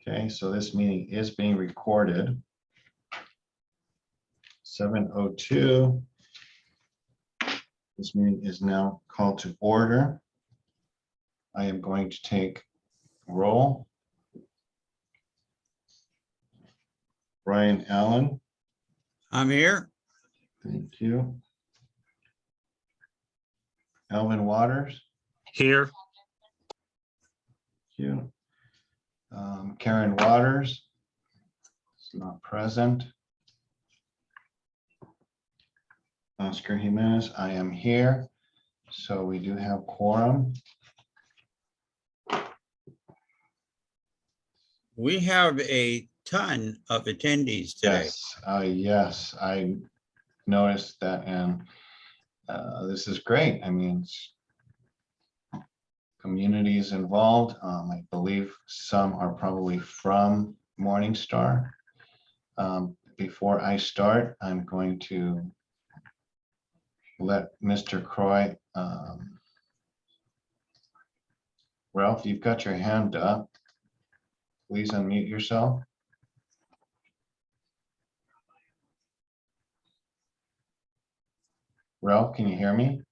Okay, so this meeting is being recorded. 7:02. This meeting is now called to order. I am going to take roll. Brian Allen. I'm here. Thank you. Elvin Waters. Here. Thank you. Karen Waters is not present. Oscar Jimenez, I am here. So we do have quorum. We have a ton of attendees today. Yes, I noticed that, and this is great. I mean, communities involved. I believe some are probably from Morningstar. Before I start, I'm going to let Mr. Croy. Ralph, you've got your hand up. Please unmute yourself. Ralph, can you hear me?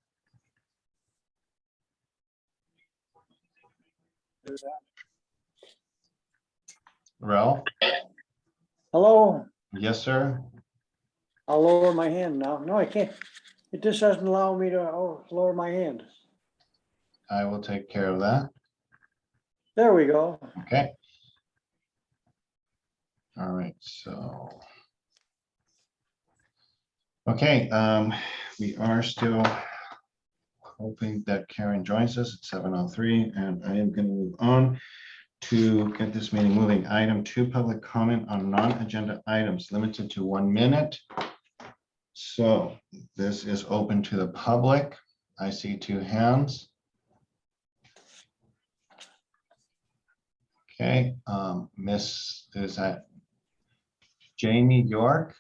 Ralph? Hello, Yes, sir. I'll lower my hand now. No, I can't. It just doesn't allow me to lower my hand. I will take care of that. There we go. Okay. All right, so. Okay, we are still hoping that Karen joins us at 7:03, and I am going to move on to get this meeting moving. Item 2, public comment on non-agenda items limited to 1 minute. So this is open to the public. I see 2 hands. Okay, is that Jamie York?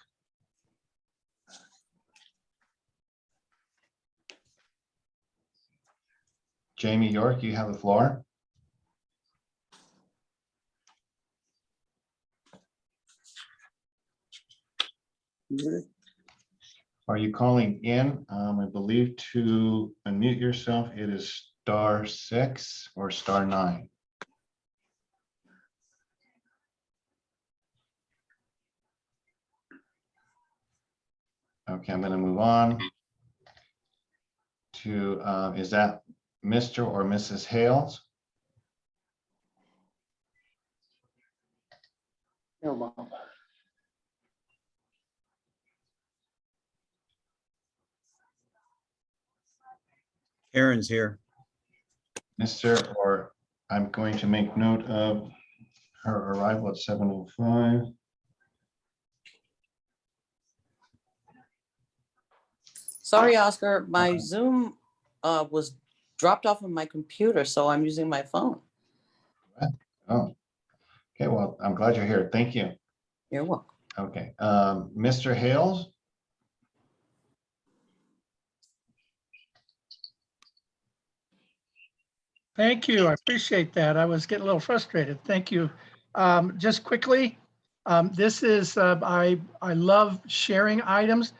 Jamie York, you have the floor. Are you calling in? I believe to unmute yourself, it is *6 or *9. Okay, I'm going to move on to, is that Mr. or Mrs. Hales? No, Mom. Karen's here. Mr. or I'm going to make note of her arrival at 7:05. Sorry, Oscar, my Zoom was dropped off of my computer, so I'm using my phone. Oh, okay, well, I'm glad you're here. Thank you. You're welcome. Okay, Mr. Hales? Thank you. I appreciate that. I was getting a little frustrated. Thank you. Just quickly, this is, I love sharing items.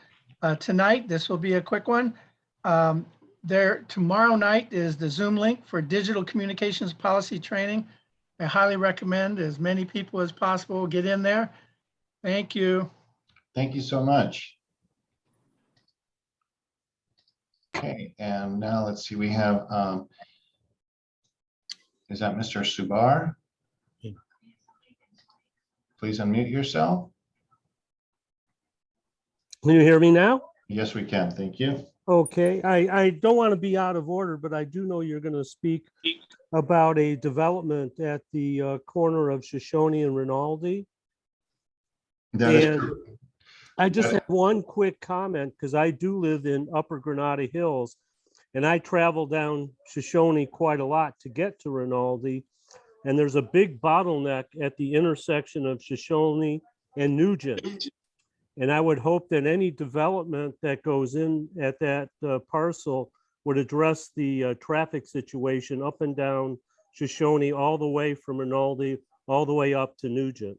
Tonight, this will be a quick one. Tomorrow night is the Zoom link for digital communications policy training. I highly recommend as many people as possible get in there. Thank you. Thank you so much. Okay, and now let's see, we have, is that Mr. Subar? Yeah. Please unmute yourself. Can you hear me now? Yes, we can. Thank you. Okay, I don't want to be out of order, but I do know you're going to speak about a development at the corner of Shoshone and Rinaldi. That is And true. I just have one quick comment because I do live in Upper Granada Hills and I travel down Shoshone quite a lot to get to Rinaldi. And there's a big bottleneck at the intersection of Shoshone and Nugent. And I would hope that any development that goes in at that parcel would address the traffic situation up and down Shoshone all the way from Rinaldi all the way up to Nugent.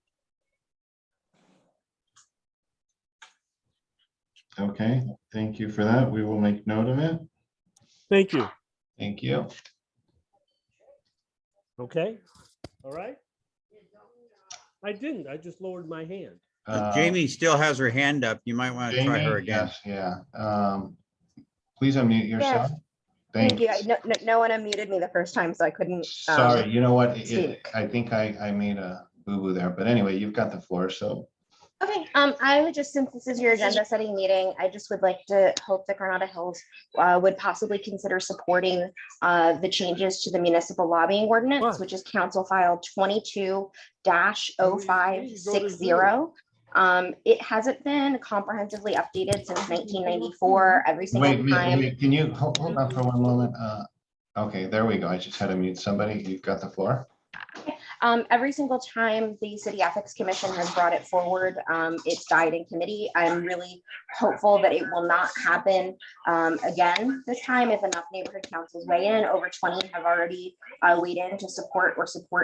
Okay, thank you for that. We will make note of it. Thank you. Thank you. Okay, all right. I didn't, I just lowered my hand. Jamie still has her hand up. You might want to try her Jamie, again. yes, yeah. Please unmute yourself. Thank you. Thanks. No one unmuted me the first time, so I couldn't. Sorry, you know what? speak. I think I made a boo-boo there, but anyway, you've got the floor, so. Okay, I would just, since this is your agenda setting meeting, I just would like to hope that Granada Hills would possibly consider supporting the changes to the municipal lobbying ordinance, What? which is council file 22-0560. It hasn't been comprehensively updated since 1994. Every single time. Wait, can you hold on for one moment? Okay, there we go. I just had to mute somebody. You've got the floor. Every single time the City Ethics Commission has brought it forward, it's died in committee. I'm really hopeful that it will not happen again this time if enough neighborhood councils weigh in. Over 20 have already weighed in to support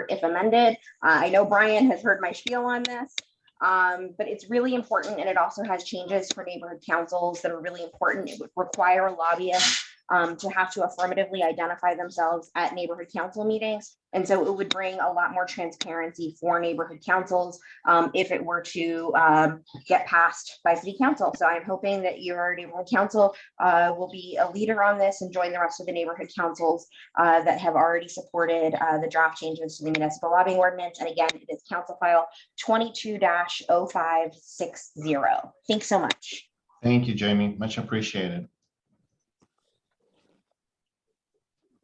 if amended. I know Brian has heard my spiel on this. But it's really important, and it also has changes for neighborhood councils that are really important. It would require lobbyists to have to affirmatively identify themselves at neighborhood council meetings. And so it would bring a lot more transparency for neighborhood councils if it were to get passed by city council. So I'm hoping that your neighborhood council will be a leader on this and join the rest of the neighborhood councils that have already supported the draft changes to the municipal lobbying ordinance. And again, it is council file 22-0560. Thanks so much. Thank you, Jamie. Much appreciated.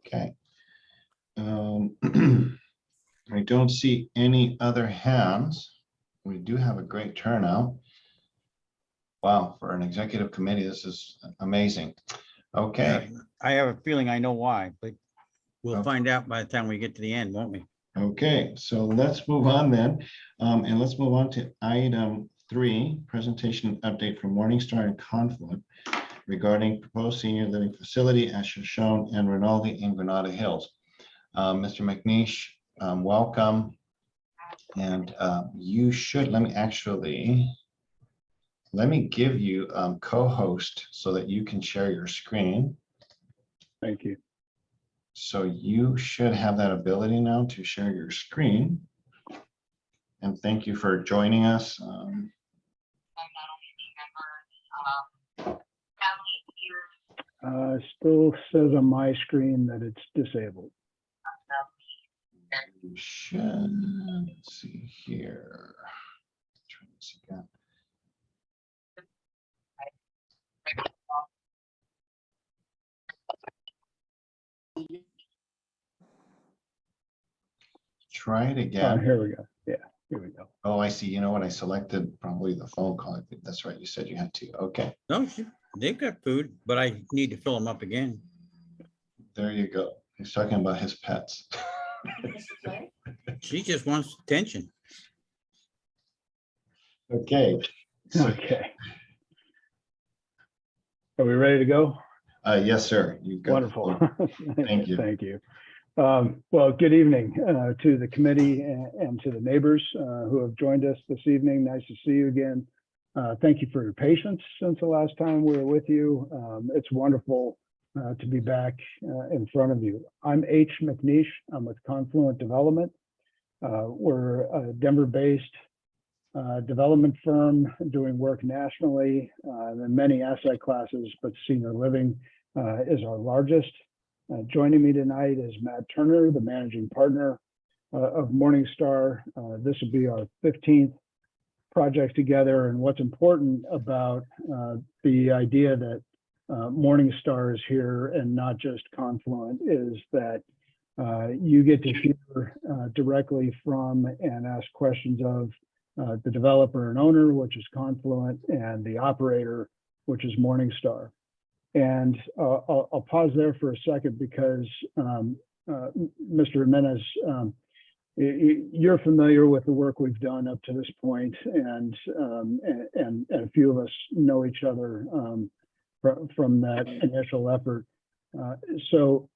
Okay. I don't see any other hands. We do have a great turnout. Wow, for an executive committee, this is amazing. Okay. I have a feeling I know why, but we'll Okay. find out by the time we get to the end, won't we? Okay, so let's move on then. And let's move on to item 3, presentation update from Morningstar and Confluent regarding proposed senior living facility as shown in Rinaldi in Granada Hills. Mr. McNeish, welcome. And you should, let me give you co-host so that you can share your screen. Thank you. So you should have that ability now to share your screen. And thank you for joining us. Still says on my screen that it's disabled. You should, let's see here. Try this again. Try it Oh, again. here we go. Yeah, here we go. Oh, I see. You know what? I selected probably the phone call. That's right. You said you had to. Okay, No, they've got food, but I need to fill them up again. there you go. He's talking about his pets. She just wants attention. Okay. So, Okay. Are we ready to go? yes, sir. You've got the Wonderful. floor. Thank you. Thank you. Well, good evening to the committee and to the neighbors who have joined us this evening. Nice to see you again. Thank you for your patience since the last time we were with you. It's wonderful to be back in front of you. I'm H. McNeish. I'm with Confluent Development. We're a Denver-based development firm doing work nationally in many asset classes, but senior living is our largest. Joining me tonight is Matt Turner, the managing partner of Morningstar. This will be our 15th project together. And what's important about the idea that Morningstar is here and not just Confluent is that you get to hear directly from and ask questions of the developer and owner, which is Confluent, and the operator, which is Morningstar. And I'll pause there for a second because Mr. Jimenez, you're familiar with the work we've done up to this point, and a few of us know each other from that initial effort. So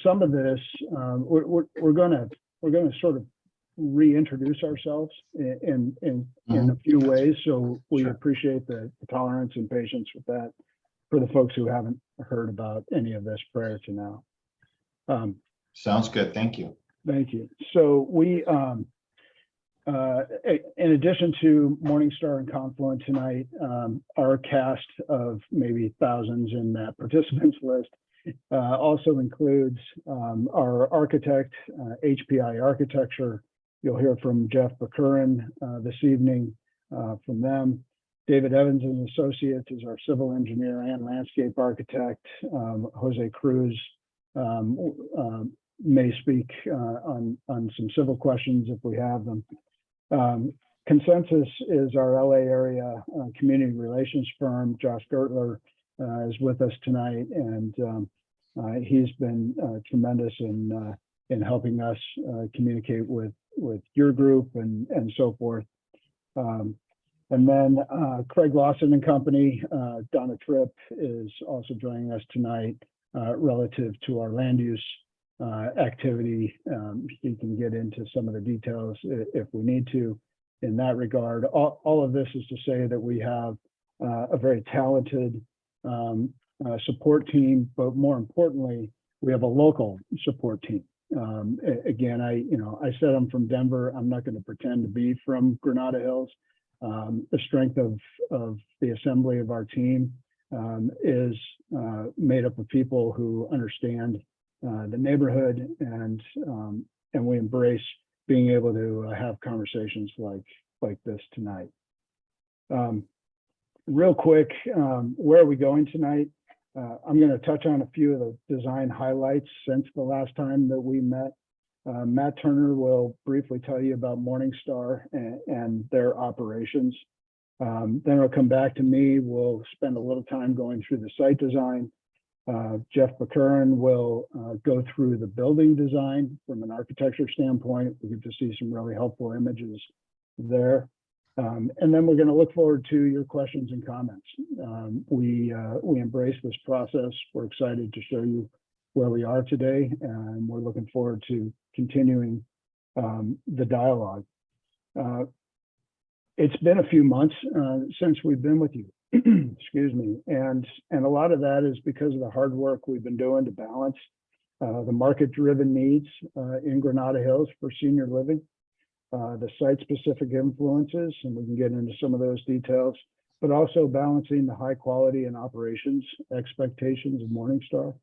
some of this we're going to sort of reintroduce ourselves in a few ways. So we Sure. appreciate the tolerance and patience with that for the folks who haven't heard about any of this prior to now. Sounds good. Thank you. Thank you. So we, in addition to Morningstar and Confluent tonight, our cast of maybe thousands in that participants list also includes our architect, HPI Architecture. You'll hear from Jeff Bakurin this evening from them. David Evans and Associates is our civil engineer and landscape architect. Jose Cruz may speak on some civil questions if we have them. Consensus is our LA area community relations firm. Josh Gertler is with us tonight, and he's been tremendous in helping us communicate with your group and so forth. And then Craig Lawson and Company, Donna Tripp is also joining us tonight relative to our land use activity. You can get into some of the details if we need to in that regard. All of this is to say that we have a very talented support team, but more importantly, we have a local support team. Again, I said I'm from Denver. I'm not going to pretend to be from Granada Hills. The strength of the assembly of our team is made up of people who understand the neighborhood, and we embrace being able to have conversations like this tonight. Real quick, where are we going tonight? I'm going to touch on a few of the design highlights since the last time that we met. Matt Turner will briefly tell you about Morningstar and their operations. Then it'll come back to me. We'll spend a little time going through the site design. Jeff Bakurin will go through the building design from an architecture standpoint. We get to see some really helpful images there. And then we're going to look forward to your questions and comments. We embrace this process. We're excited to show you where we are today, and we're looking forward to continuing the dialogue. It's been a few months since we've been with you. Excuse me, and a lot of that is because of the hard work we've been doing to balance the market-driven needs in Granada Hills for senior living, the site-specific influences, and we can get into some of those details, but also balancing the high quality and operations expectations of Morningstar.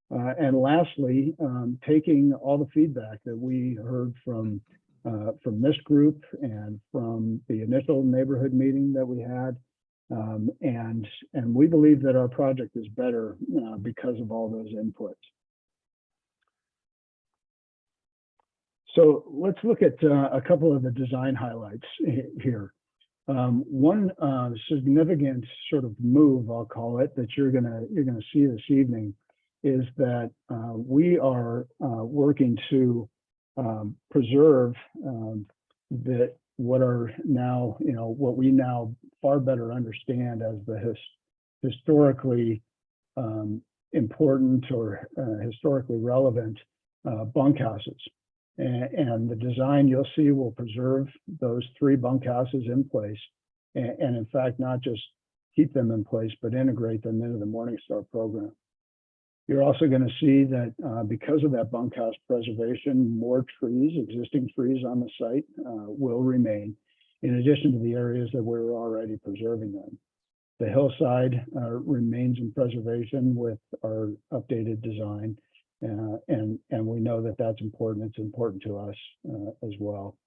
And lastly, taking all the feedback that we heard from this group and from the initial neighborhood meeting that we had. And we believe that our project is better because of all those inputs. So let's look at a couple of the design highlights here. One significant sort of move, I'll call it, that you're gonna see this evening is that we are working to preserve what we now far better understand as the historically important or historically relevant bunkhouses. And the design you'll see will preserve those 3 bunkhouses in place, and in fact, not just keep them in place, but integrate them into the Morningstar program. You're also going to see that because of that bunkhouse preservation, more trees, existing trees on the site will remain, in addition to the areas that we're already preserving them. The hillside remains in preservation with our updated design, and we know that that's important. It's important to us as well.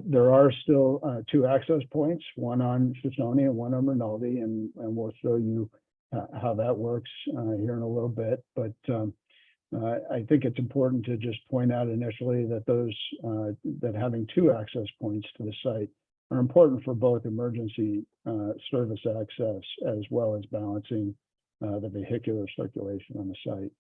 There are still 2 access points, one on Shoshone and one on Rinaldi, and we'll show you how that works here in a little bit. But I think it's important to just point out initially that that having 2 access points to the site are important for both emergency service access as well as balancing the vehicular circulation on the site.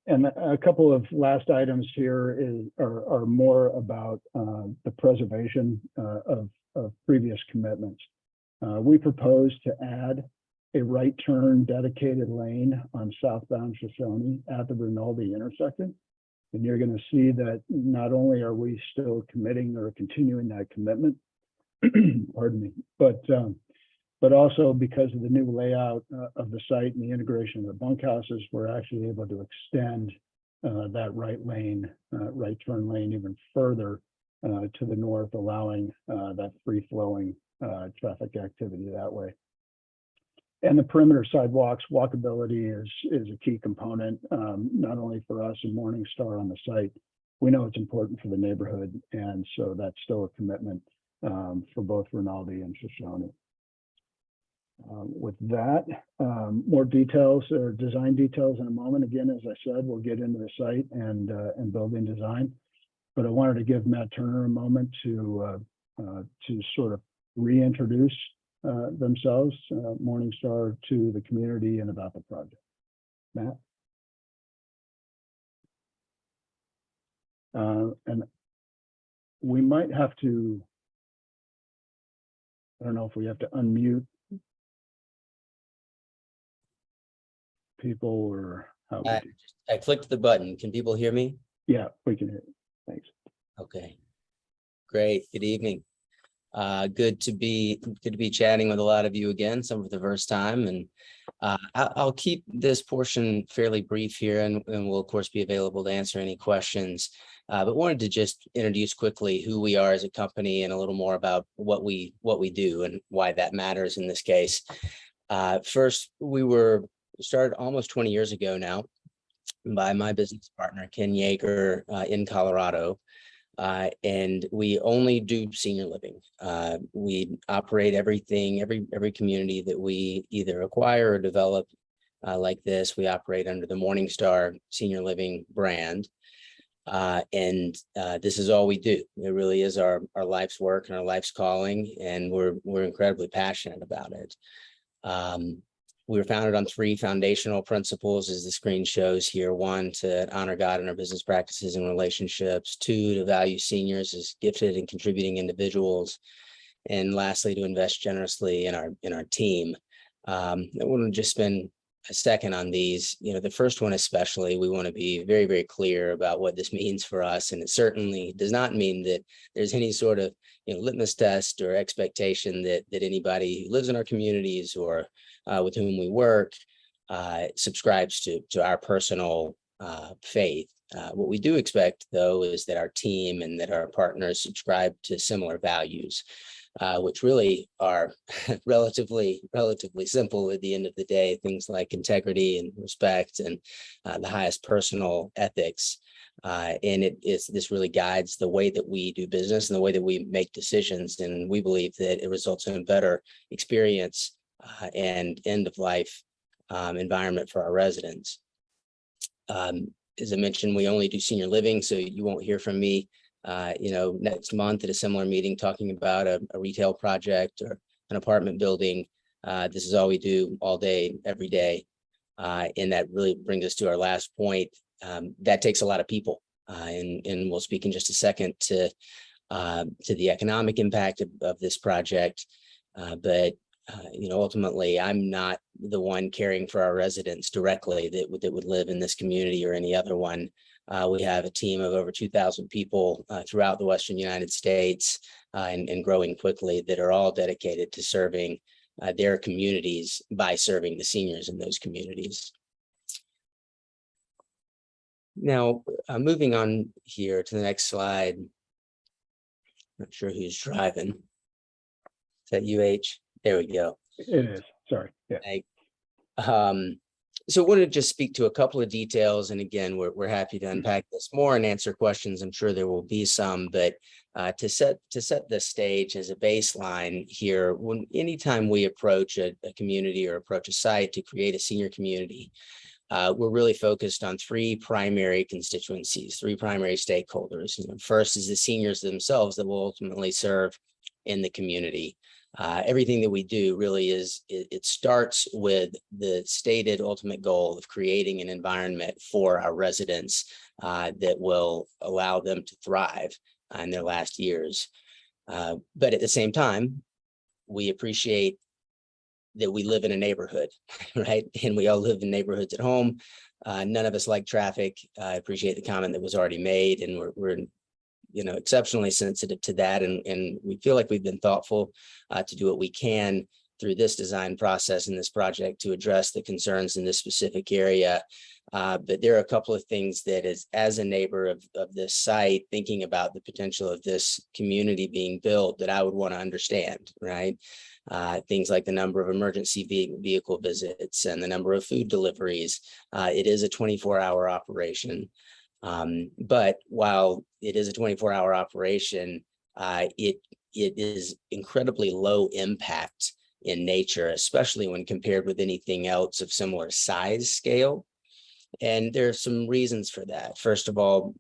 And a couple of last items here are more about the preservation of previous commitments. We propose to add a right turn dedicated lane on southbound Shoshone at the Rinaldi intersection. And you're going to see that not only are we still committing or continuing that commitment, pardon me, but also because of the new layout of the site and the integration of the bunkhouses, we're actually able to extend that right turn lane even further to the north, allowing that free flowing traffic activity that way. And the perimeter sidewalks, walkability is a key component, not only for us and Morningstar on the site. We know it's important for the neighborhood, and so that's still a commitment for both Rinaldi and Shoshone. With that, more details or design details in a moment. Again, as I said, we'll get into the site and building design. But I wanted to give Matt Turner a moment to sort of reintroduce themselves, Morningstar, to the community and about the project. Matt? And we might have to, I don't know if we have to unmute people or how. I clicked the button. Can people hear me? Yeah, we can hear you. Thanks. Okay, great. Good evening. Good to be chatting with a lot of you again, some for the first time, and I'll keep this portion fairly brief here, and we'll of course be available to answer any questions. But wanted to just introduce quickly who we are as a company and a little more about what we do and why that matters in this case. First, we were started almost 20 years ago now by my business partner, Ken Yeager, in Colorado. And we only do senior living. We operate everything, every community that we either acquire or develop like this. We operate under the Morningstar Senior Living brand. And this is all we do. It really is our life's work and our life's calling, and we're incredibly passionate about it. We were founded on 3 foundational principles, as the screen shows here. 1, to honor God in our business practices and relationships. 2, to value seniors as gifted and contributing individuals. And lastly, to invest generously in our team. I want to just spend a second on these. The first one especially, we want to be very, very clear about what this means for us. And it certainly does not mean that there's any sort of litmus test or expectation that anybody who lives in our communities or with whom we work subscribes to our personal faith. What we do expect, though, is that our team and that our partners subscribe to similar values, which really are relatively simple at the end of the day. Things like integrity and respect and the highest personal ethics. And this really guides the way that we do business and the way that we make decisions. And we believe that it results in a better experience and end of life environment for our residents. As I mentioned, we only do senior living, so you won't hear from me next month at a similar meeting talking about a retail project or an apartment building. This is all we do all day, every day. And that really brings us to our last point. That takes a lot of people. And we'll speak in just a second to the economic impact of this project. But ultimately, I'm not the one caring for our residents directly that would live in this community or any other one. We have a team of over 2,000 people throughout the Western United States and growing quickly that are all dedicated to serving their communities by serving the seniors in those communities. Now, moving on here to the next slide. Not sure who's driving. Is that UH? There we go. It is. Sorry. Yeah. So I wanted to just speak to a couple of details. And again, we're happy to unpack this more and answer questions. I'm sure there will be some, but to set the stage as a baseline here, anytime we approach a community or approach a site to create a senior community, we're really focused on 3 primary constituencies, 3 primary stakeholders. First is the seniors themselves that will ultimately serve in the community. Everything that we do really it starts with the stated ultimate goal of creating an environment for our residents that will allow them to thrive in their last years. But at the same time, we appreciate that we live in a neighborhood, right? And we all live in neighborhoods at home. None of us like traffic. I appreciate the comment that was already made, and we're exceptionally sensitive to that. And we feel like we've been thoughtful to do what we can through this design process and this project to address the concerns in this specific area. But there are a couple of things that as a neighbor of this site, thinking about the potential of this community being built, that I would want to understand, right? Things like the number of emergency vehicle visits and the number of food deliveries. It is a 24-hour operation. But while it is a 24-hour operation, it is incredibly low impact in nature, especially when compared with anything else of similar size scale. And there are some reasons for that. First of all,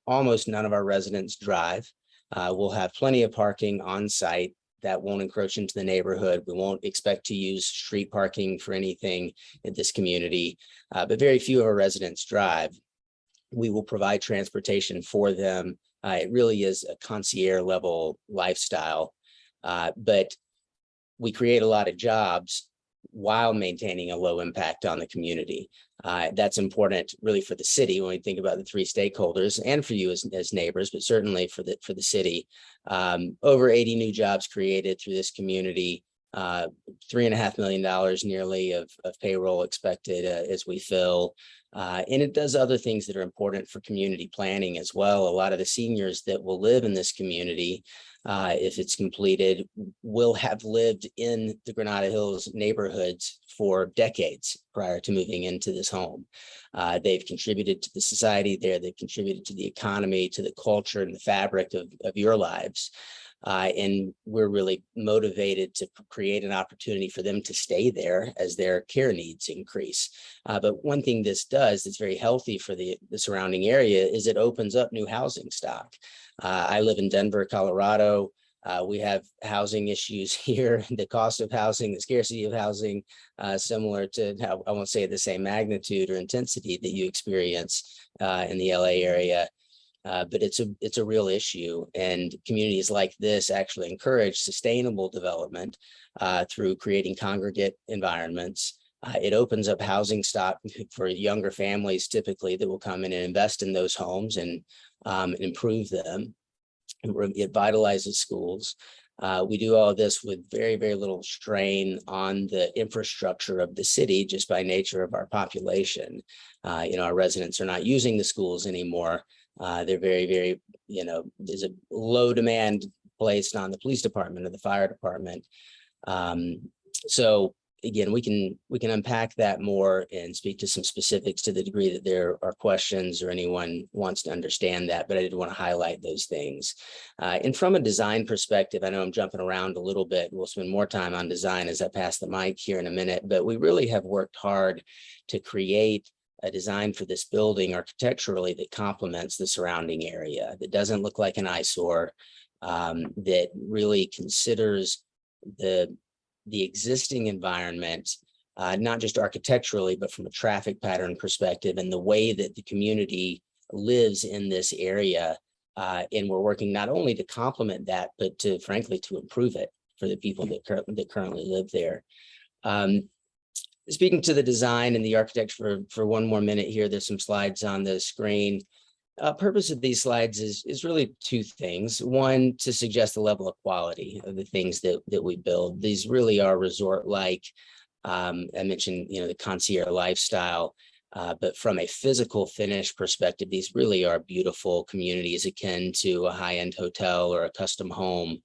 almost none of our residents drive. We'll have plenty of parking on site that won't encroach into the neighborhood. We won't expect to use street parking for anything in this community, but very few of our residents drive. We will provide transportation for them. It really is a concierge level lifestyle, but we create a lot of jobs while maintaining a low impact on the community. That's important really for the city when we think about the three stakeholders, and for you as neighbors, but certainly for the city. Over 80 new jobs created through this community, $3.5 million nearly of payroll expected as we fill. And it does other things that are important for community planning as well. A lot of the seniors that will live in this community, if it's completed, will have lived in the Granada Hills neighborhoods for decades prior to moving into this home. They've contributed to the society there. They've contributed to the economy, to the culture and the fabric of your lives. And we're really motivated to create an opportunity for them to stay there as their care needs increase. But one thing this does that's very healthy for the surrounding area is it opens up new housing stock. I live in Denver, Colorado. We have housing issues here, the cost of housing, the scarcity of housing, similar to how, I won't say the same magnitude or intensity that you experience in the LA area. But it's a real issue, and communities like this actually encourage sustainable development through creating congregate environments. It opens up housing stock for younger families typically that will come in and invest in those homes and improve them. It vitalizes schools. We do all of this with very, very little strain on the infrastructure of the city just by nature of our population. Our residents are not using the schools anymore. They're very, very, there's a low demand placed on the police department or the fire department. So again, we can unpack that more and speak to some specifics to the degree that there are questions or anyone wants to understand that, but I did want to highlight those things. And from a design perspective, I know I'm jumping around a little bit. We'll spend more time on design as I pass the mic here in a minute, but we really have worked hard to create a design for this building architecturally that complements the surrounding area, that doesn't look like an eyesore, that really considers the existing environment, not just architecturally, but from a traffic pattern perspective and the way that the community lives in this area. And we're working not only to complement that, but to frankly, to improve it for the people that currently live there. Speaking to the design and the architecture for one more minute here, there's some slides on the screen. Purpose of these slides is really two things. One, to suggest the level of quality of the things that we build. These really are resort-like. I mentioned, the concierge lifestyle, but from a physical finish perspective, these really are beautiful communities akin to a high-end hotel or a custom home.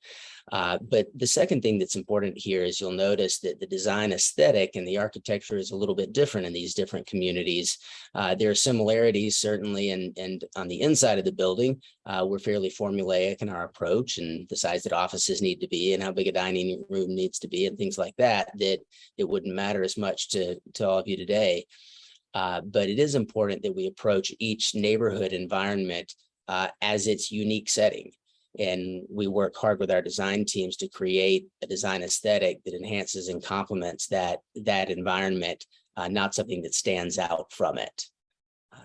But the second thing that's important here is you'll notice that the design aesthetic and the architecture is a little bit different in these different communities. There are similarities certainly, and on the inside of the building, we're fairly formulaic in our approach and the size that offices need to be and how big a dining room needs to be and things like that, that it wouldn't matter as much to all of you today. But it is important that we approach each neighborhood environment as its unique setting. And we work hard with our design teams to create a design aesthetic that enhances and complements that environment, not something that stands out from it.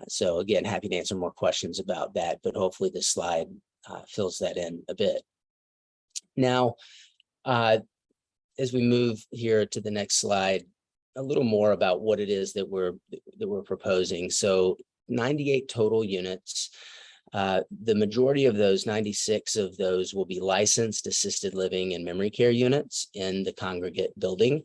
So again, happy to answer more questions about that, but hopefully this slide fills that in a bit. Now, as we move here to the next slide, a little more about what it is that we're proposing. So 98 total units. The majority of those, 96 of those, will be licensed assisted living and memory care units in the congregate building.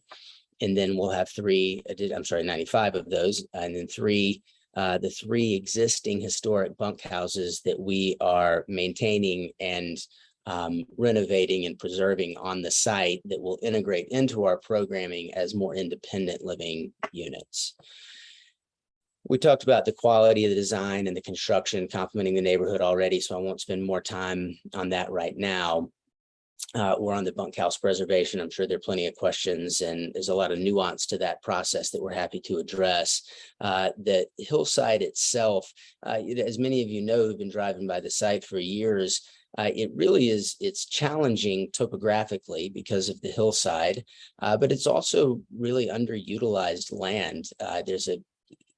And then we'll have 95 of those, and then the three existing historic bunkhouses that we are maintaining and renovating and preserving on the site that will integrate into our programming as more independent living units. We talked about the quality of the design and the construction complementing the neighborhood already, so I won't spend more time on that right now. We're on the bunkhouse preservation. I'm sure there are plenty of questions, and there's a lot of nuance to that process that we're happy to address. The hillside itself, as many of you know who've been driving by the site for years, it really is, it's challenging topographically because of the hillside, but it's also really underutilized land.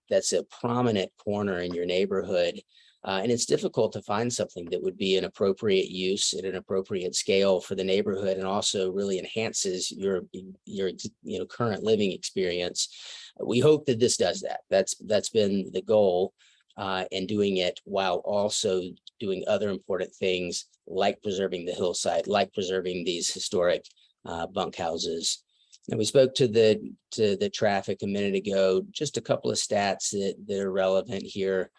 That's a prominent corner in your neighborhood. And it's difficult to find something that would be an appropriate use at an appropriate scale for the neighborhood, and also really enhances your current living experience. We hope that this does that. That's been the goal, and doing it while also doing other important things like preserving the hillside, like preserving these historic bunkhouses. And we spoke to the traffic a minute ago. Just a couple of stats that are relevant here.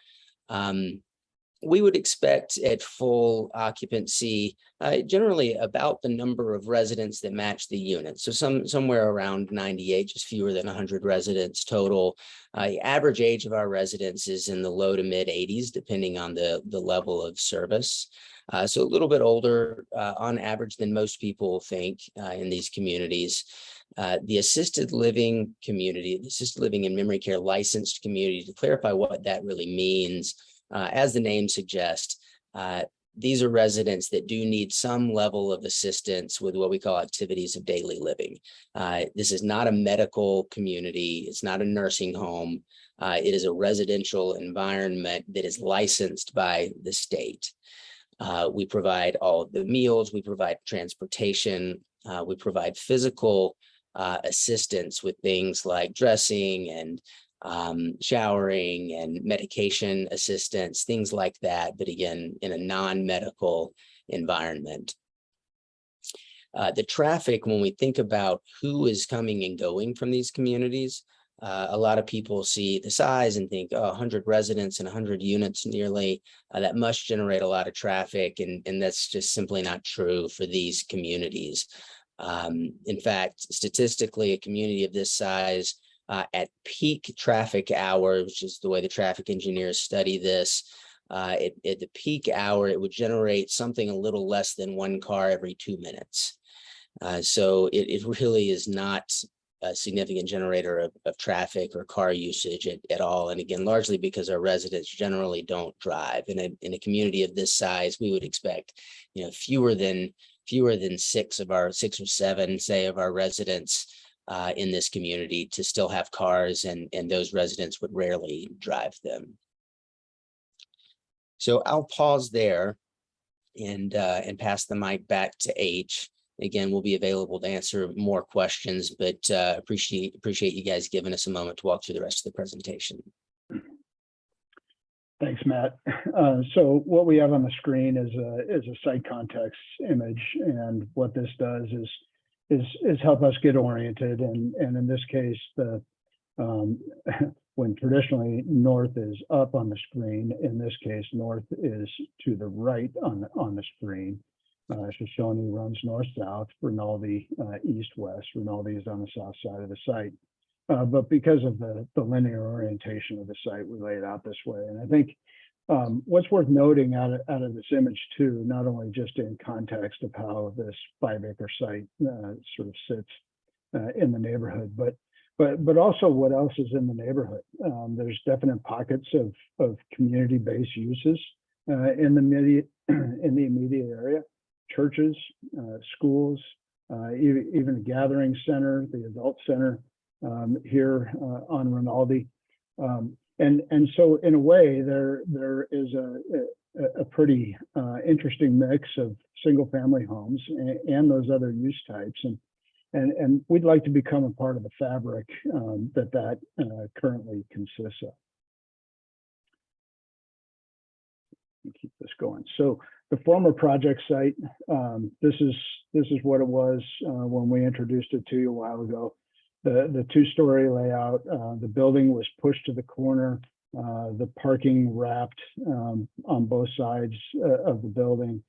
We would expect at full occupancy, generally about the number of residents that match the unit. So somewhere around 98, just fewer than 100 residents total. Average age of our residents is in the low to mid 80s, depending on the level of service. So a little bit older on average than most people think in these communities. The assisted living community, the assisted living and memory care licensed community, to clarify what that really means, as the name suggests, these are residents that do need some level of assistance with what we call activities of daily living. This is not a medical community. It's not a nursing home. It is a residential environment that is licensed by the state. We provide all of the meals. We provide transportation. We provide physical assistance with things like dressing and showering and medication assistance, things like that, but again, in a non-medical environment. The traffic, when we think about who is coming and going from these communities, a lot of people see the size and think, oh, 100 residents and 100 units nearly, that must generate a lot of traffic, and that's just simply not true for these communities. In fact, statistically, a community of this size at peak traffic hour, which is the way the traffic engineers study this, at the peak hour, it would generate something a little less than one car every 2 minutes. So it really is not a significant generator of traffic or car usage at all. And again, largely because our residents generally don't drive. In a community of this size, we would expect, fewer than 6 or 7, say, of our residents in this community to still have cars, and those residents would rarely drive them. So I'll pause there and pass the mic back to H. Again, we'll be available to answer more questions, but appreciate you guys giving us a moment to walk through the rest of the presentation. Thanks, Matt. So what we have on the screen is a site context image, and what this does is help us get oriented. And in this case, when traditionally north is up on the screen, in this case, north is to the right on the screen. Shoshone runs north-south, Rinaldi east-west. Rinaldi is on the south side of the site. But because of the linear orientation of the site, we lay it out this way. And I think what's worth noting out of this image too, not only just in context of how this 5-acre site sort of sits in the neighborhood, but also what else is in the neighborhood. There's definite pockets of community-based uses in the immediate area. Churches, schools, even the gathering center, the adult center here on Rinaldi. And so in a way, there is a pretty interesting mix of single family homes and those other use types. and we'd like to become a part of the fabric that currently consists of. Keep this going. So the former project site, this is what it was when we introduced it to you a while ago. The two-story layout, the building was pushed to the corner, the parking wrapped on both sides of the building,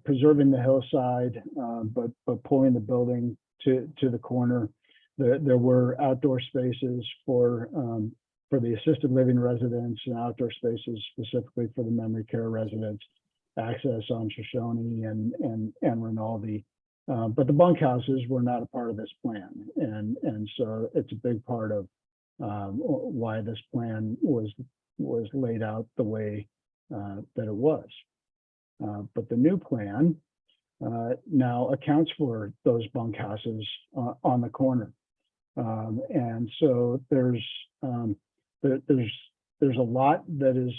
preserving the hillside, but pulling the building to the corner. There were outdoor spaces for the assisted living residents and outdoor spaces specifically for the memory care residents, access on Shoshone and Rinaldi. But the bunkhouses were not a part of this plan. And so it's a big part of why this plan was laid out the way that it was. But the new plan now accounts for those bunkhouses on the corner. And so there's a lot that is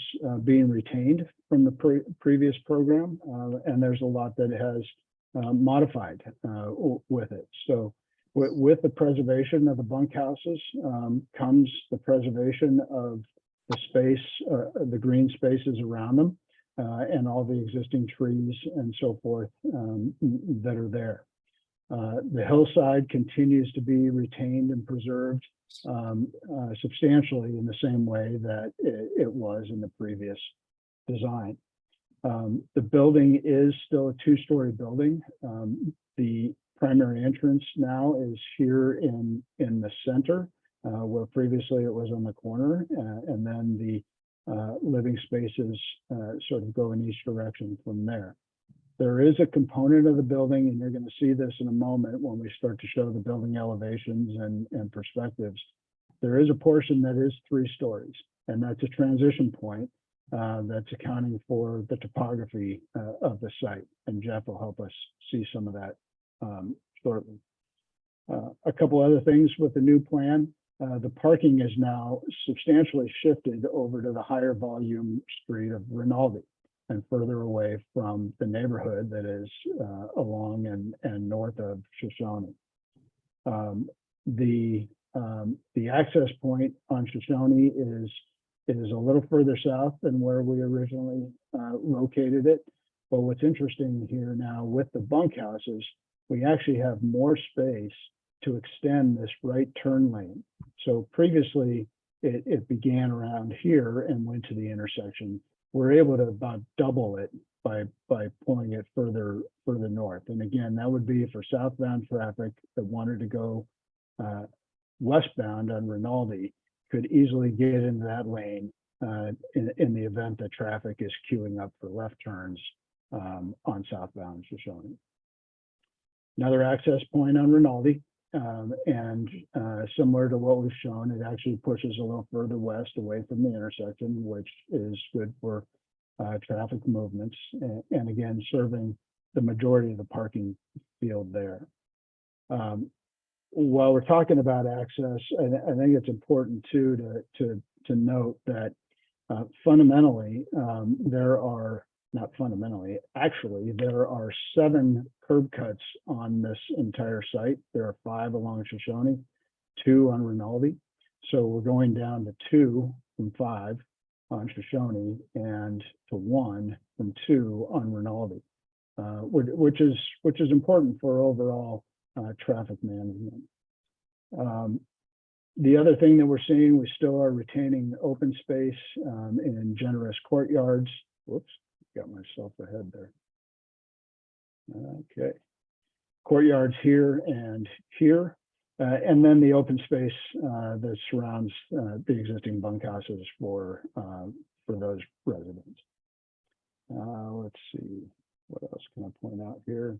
being retained from the previous program, and there's a lot that has modified with it. So with the preservation of the bunkhouses comes the preservation of the space, the green spaces around them, and all the existing trees and so forth that are there. The hillside continues to be retained and preserved substantially in the same way that it was in the previous design. The building is still a two-story building. The primary entrance now is here in the center, where previously it was on the corner, and then the living spaces sort of go in each direction from there. There is a component of the building, and you're going to see this in a moment when we start to show the building elevations and perspectives. There is a portion that is 3 stories, and that's a transition point that's accounting for the topography of the site. And Jeff will help us see some of that shortly. A couple other things with the new plan. The parking is now substantially shifted over to the higher volume street of Rinaldi and further away from the neighborhood that is along and north of Shoshone. The access point on Shoshone is a little further south than where we originally located it. But what's interesting here now with the bunkhouses, we actually have more space to extend this right turn lane. So previously it began around here and went to the intersection. We're able to about double it by pulling it further north. And again, that would be for southbound traffic that wanted to go westbound on Rinaldi, could easily get into that lane in the event that traffic is queuing up for left turns on southbound Shoshone. Another access point on Rinaldi, and similar to what we've shown, it actually pushes a little further west away from the intersection, which is good for traffic movements, and again, serving the majority of the parking field there. While we're talking about access, I think it's important too to note that fundamentally there are actually there are 7 curb cuts on this entire site. There are 5 along Shoshone, 2 on Rinaldi. So we're going down to 2 from 5 on Shoshone and to 1 from 2 on Rinaldi, which is important for overall traffic management. The other thing that we're seeing, we still are retaining open space in generous courtyards. Whoops, got myself ahead there. Okay, courtyards here and here, and then the open space that surrounds the existing bunkhouses for those residents. Let's see, what else can I point out here?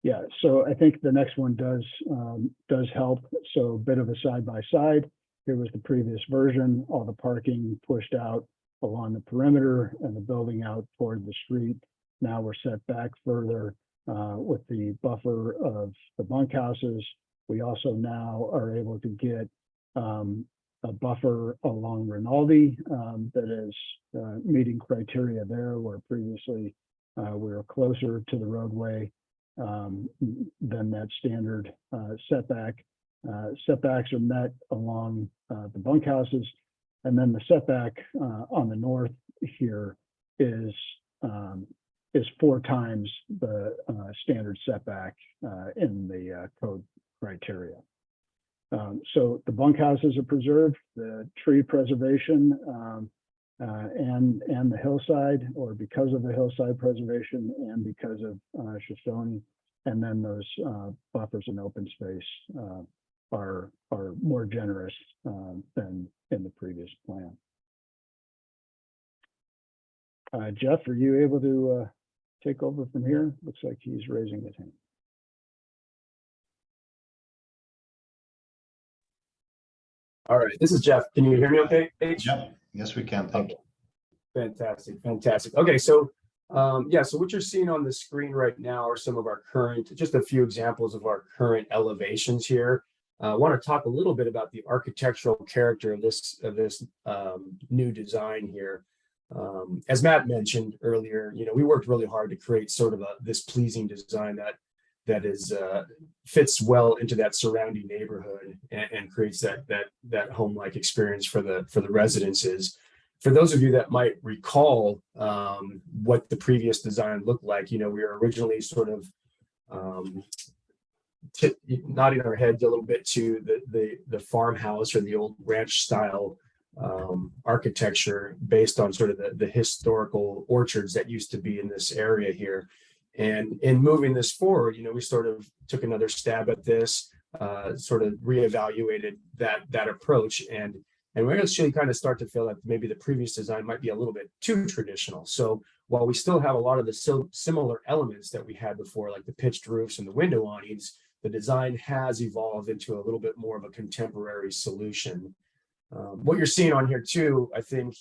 Yeah, so I think the next one does help. So a bit of a side by side. Here was the previous version, all the parking pushed out along the perimeter and the building out toward the street. Now we're set back further with the buffer of the bunkhouses. We also now are able to get a buffer along Rinaldi that is meeting criteria there, where previously we were closer to the roadway. than that standard setback. Setbacks are met along the bunkhouses, and then the setback on the north here is 4 times the standard setback in the code criteria. So the bunkhouses are preserved, the tree preservation and the hillside, or because of the hillside preservation and because of Shoshone, and then those buffers and open space are more generous than in the previous plan. Jeff, are you able to take over from here? Looks like he's raising his hand. All right, this is Jeff. Can you hear me okay, H? Yep. Yes, we can. Thank you. Fantastic, fantastic. Okay, so yeah, so what you're seeing on the screen right now are some of our current, just a few examples of our current elevations here. I want to talk a little bit about the architectural character of this new design here. As Matt mentioned earlier, we worked really hard to create sort of this pleasing design that is fits well into that surrounding neighborhood and creates that home-like experience for the residences. For those of you that might recall what the previous design looked like, we were originally sort of nodding our heads a little bit to the farmhouse or the old ranch style architecture based on sort of the historical orchards that used to be in this area here. And in moving this forward, we sort of took another stab at this, sort of reevaluated that approach, and we're actually kind of start to feel like maybe the previous design might be a little bit too traditional. So while we still have a lot of the similar elements that we had before, like the pitched roofs and the window awnings, the design has evolved into a little bit more of a contemporary solution. What you're seeing on here too, I think,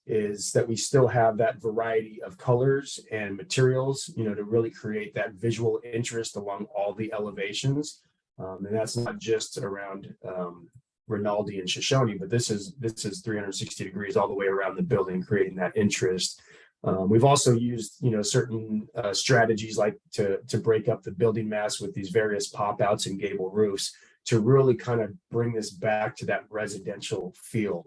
is that we still have that variety of colors and materials, to really create that visual interest along all the elevations. And that's not just around Rinaldi and Shoshone, but this is 360 degrees all the way around the building, creating that interest. We've also used, certain strategies like to break up the building mass with these various pop outs and gable roofs to really kind of bring this back to that residential feel.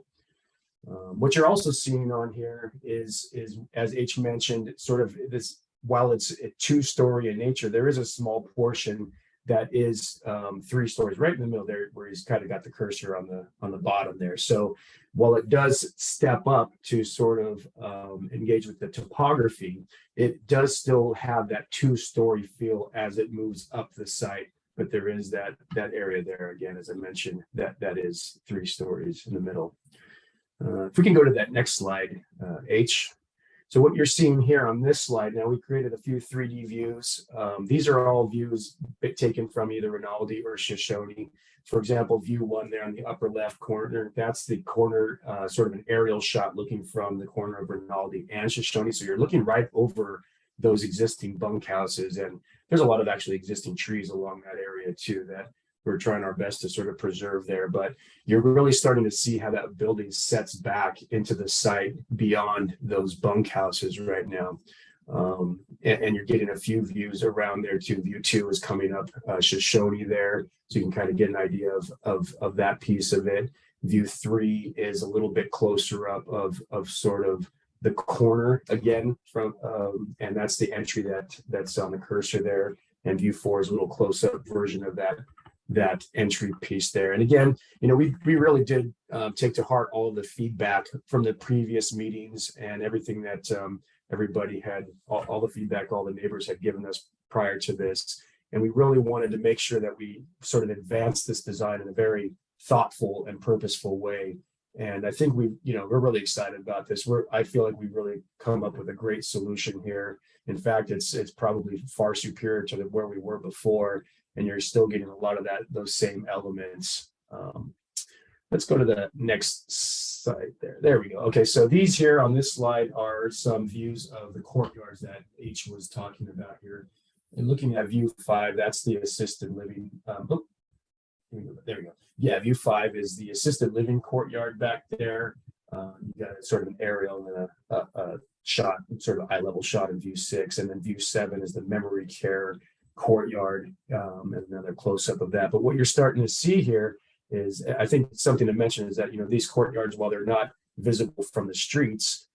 What you're also seeing on here is as H mentioned, sort of this, while it's a 2-story in nature, there is a small portion that is 3 stories right in the middle there, where he's kind of got the cursor on the bottom there. So while it does step up to sort of engage with the topography, it does still have that 2-story feel as it moves up the site. But there is that area there, again, as I mentioned, that is 3 stories in the middle. If we can go to that next slide, H. So what you're seeing here on this slide, now we created a few 3D views. These are all views taken from either Rinaldi or Shoshone. For example, view 1 there on the upper left corner, that's the corner, sort of an aerial shot looking from the corner of Rinaldi and Shoshone. So you're looking right over those existing bunkhouses, and there's a lot of actually existing trees along that area too that we're trying our best to sort of preserve there. But you're really starting to see how that building sets back into the site beyond those bunkhouses right now. And you're getting a few views around there too. View 2 is coming up, Shoshone there, so you can kind of get an idea of that piece of it. View 3 is a little bit closer up of sort of the corner again from, and that's the entry that's on the cursor there. And view 4 is a little close-up version of that entry piece there. And again, we really did take to heart all of the feedback from the previous meetings and everything that everybody had, all the feedback all the neighbors had given us prior to this. And we really wanted to make sure that we sort of advanced this design in a very thoughtful and purposeful way. And I think we're really excited about this. I feel like we've really come up with a great solution here. In fact, it's probably far superior to where we were before, and you're still getting a lot of those same elements. Let's go to the next slide there. There we go. Okay, so these here on this slide are some views of the courtyards that H was talking about here. And looking at view 5, that's the assisted living. There we go. Yeah, view 5 is the assisted living courtyard back there. You got sort of an aerial and a shot, sort of eye level shot in view 6, and then view 7 is the memory care courtyard, and another close up of that. But what you're starting to see here is, I think something to mention is that, you know, these courtyards, while they're not visible from the streets,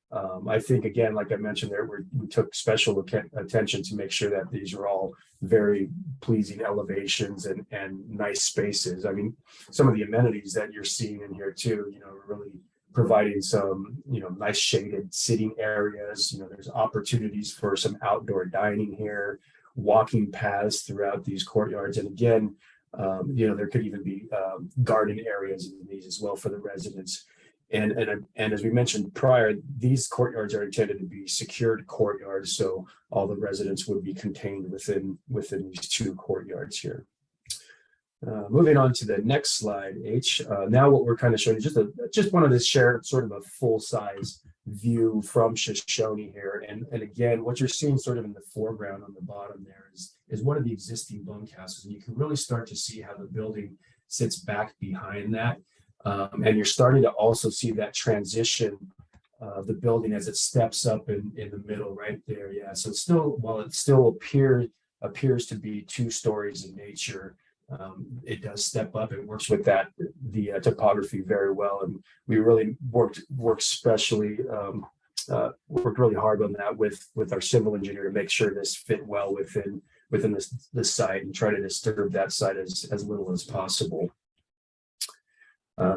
I think, again, like I mentioned there, we took special attention to make sure that these are all very pleasing elevations and nice spaces. I mean, some of the amenities that you're seeing in here too, you know, really providing some, you know, nice shaded sitting areas. You know, there's opportunities for some outdoor dining here, walking paths throughout these courtyards. And again, you know, there could even be garden areas in these as well for the residents. And as we mentioned prior, these courtyards are intended to be secured courtyards, so all the residents would be contained within these 2 courtyards here. Moving on to the next slide, H. Now what we're kind of showing you, just wanted to share sort of a full-size view from Shoshone here. And again, what you're seeing sort of in the foreground on the bottom there is one of the existing bunkhouses. And you can really start to see how the building sits back behind that. And you're starting to also see that transition of the building as it steps up in the middle right there. Yeah, so it's still, while it still appears to be 2 stories in nature, it does step up. It works with the topography very well, and we really worked really hard on that with our civil engineer to make sure this fit well within this site, and try to disturb that site as little as possible.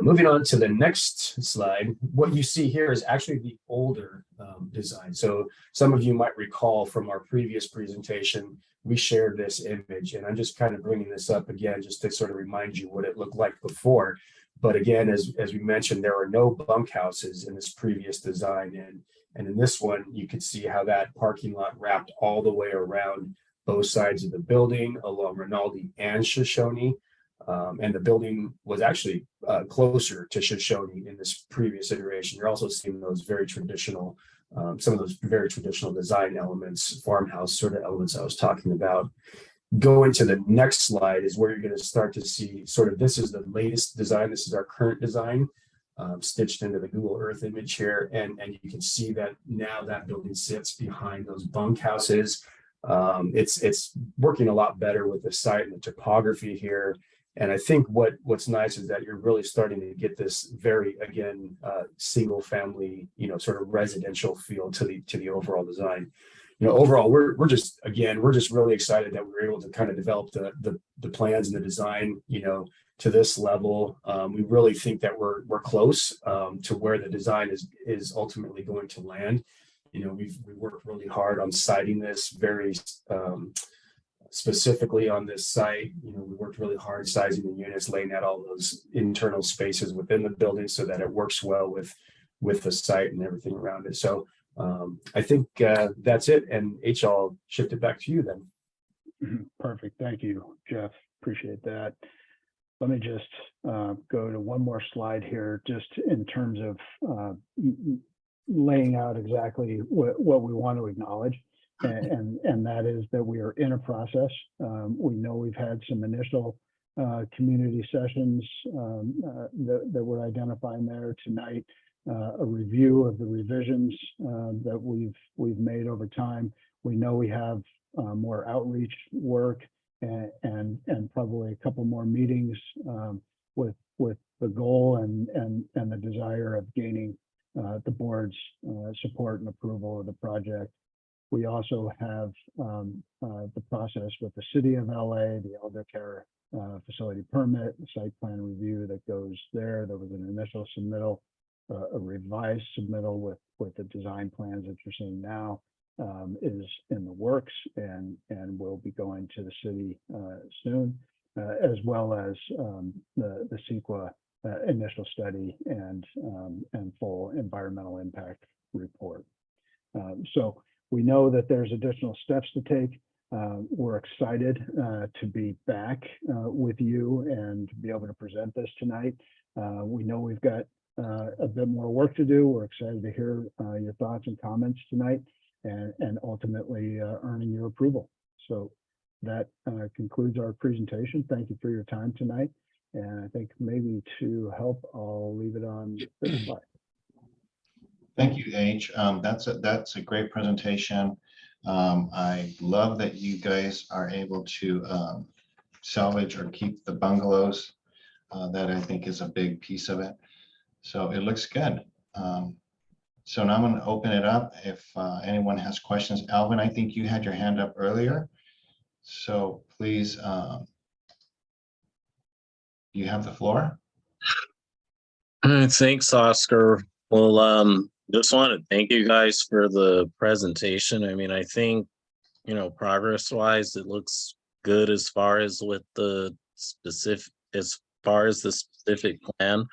Moving on to the next slide, what you see here is actually the older design. So some of you might recall from our previous presentation, we shared this image, and I'm just kind of bringing this up again just to sort of remind you what it looked like before. But again, as we mentioned, there are no bunkhouses in this previous design, and in this one, you could see how that parking lot wrapped all the way around both sides of the building along Rinaldi and Shoshone. And the building was actually closer to Shoshone in this previous iteration. You're also seeing those very traditional, some of those very traditional design elements, farmhouse sort of elements I was talking about. Going to the next slide is where you're going to start to see sort of, this is the latest design. This is our current design, stitched into the Google Earth image here. And you can see that now that building sits behind those bunkhouses. It's working a lot better with the site and the topography here. And I think what's nice is that you're really starting to get this very, again, single family, you know, sort of residential feel to the overall design. You know, overall, we're just really excited that we were able to kind of develop the plans and the design, you know, to this level. We really think that we're close to where the design is ultimately going to land. You know, we worked really hard on siting this very specifically on this site. You know, we worked really hard sizing the units, laying out all those internal spaces within the building so that it works well with the site and everything around it. So I think that's it. And H, I'll shift it back to you then. Perfect. Thank you, Jeff. Appreciate that. Let me just go to one more slide here, just in terms of laying out exactly what we want to acknowledge. And that is that we are in a process. We know we've had some initial community sessions that we're identifying there tonight, a review of the revisions that we've made over time. We know we have more outreach work and probably a couple more meetings with the goal and the desire of gaining the board's support and approval of the project. We also have the process with the City of LA, the elder care facility permit, the site plan review that goes there. There was an initial submittal, a revised submittal with the design plans that you're seeing now is in the works and will be going to the city soon, as well as the CEQA initial study and full environmental impact report. So we know that there's additional steps to take. We're excited to be back with you and to be able to present this tonight. We know we've got a bit more work to do. We're excited to hear your thoughts and comments tonight and ultimately earning your approval. So that concludes our presentation. Thank you for your time tonight. And I think maybe to help, I'll leave it on this slide. Thank you, H. That's a great presentation. I love that you guys are able to salvage or keep the bungalows. That I think is a big piece of it. So it looks good. So now I'm going to open it up if anyone has questions. Alvin, I think you had your hand up earlier. So please, you have the floor. Thanks, Oscar. Well, just want to thank you guys for the presentation. I mean, I think, progress wise, it looks good as far as with the specific, as far as the specific plan.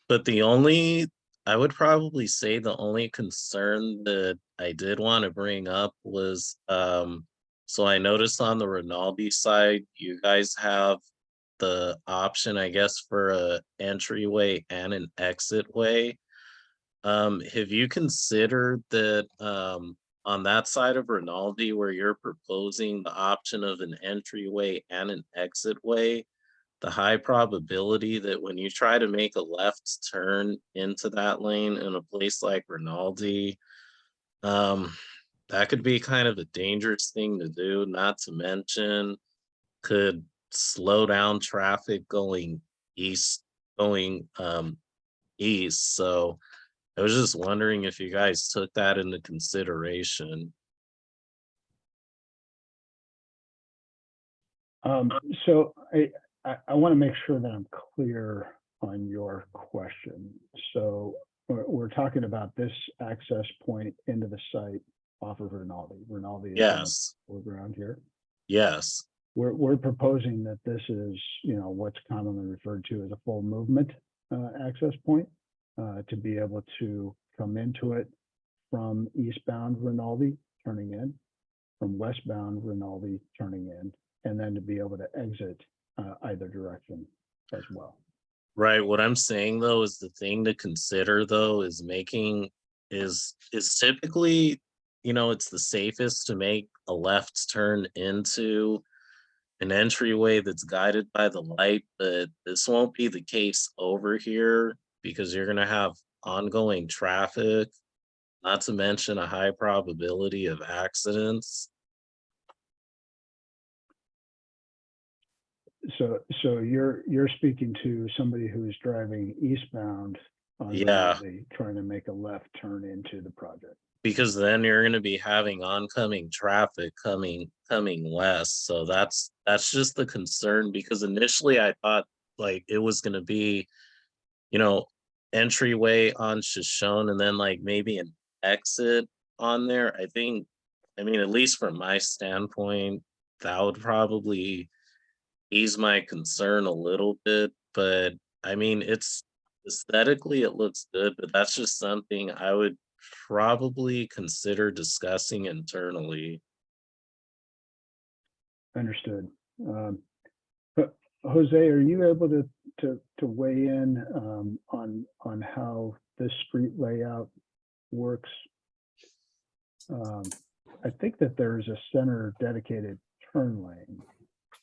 But I would probably say the only concern that I did want to bring up was, so I noticed on the Rinaldi side, you guys have the option, I guess, for a entryway and an exit way. Have you considered that on that side of Rinaldi where you're proposing the option of an entryway and an exit way, the high probability that when you try to make a left turn into that lane in a place like Rinaldi, that could be kind of a dangerous thing to do, not to mention could slow down traffic going east. So I was just wondering if you guys took that into consideration. So I want to make sure that I'm clear on your question. So we're talking about this access point into the site off of Rinaldi. Rinaldi is Yes. around here. Yes. We're proposing that this is, what's commonly referred to as a full movement access point to be able to come into it from eastbound Rinaldi turning in, from westbound Rinaldi turning in, and then to be able to exit either direction as well. Right. What I'm saying though is the thing to consider though is typically, it's the safest to make a left turn into an entryway that's guided by the light, but this won't be the case over here because you're going to have ongoing traffic, not to mention a high probability of accidents. So you're speaking to somebody who's driving eastbound on Yeah. Rinaldi, trying to make a left turn into the project. Because then you're going to be having oncoming traffic coming west. So that's just the concern, because initially I thought like it was going to be, entryway on Shoshone and then like maybe an exit on there. I mean, at least from my standpoint, that would probably ease my concern a little bit. But I mean, it's aesthetically, it looks good, but that's just something I would probably consider discussing internally. Understood. But Jose, are you able to weigh in on how this street layout works? I think that there's a center dedicated turn lane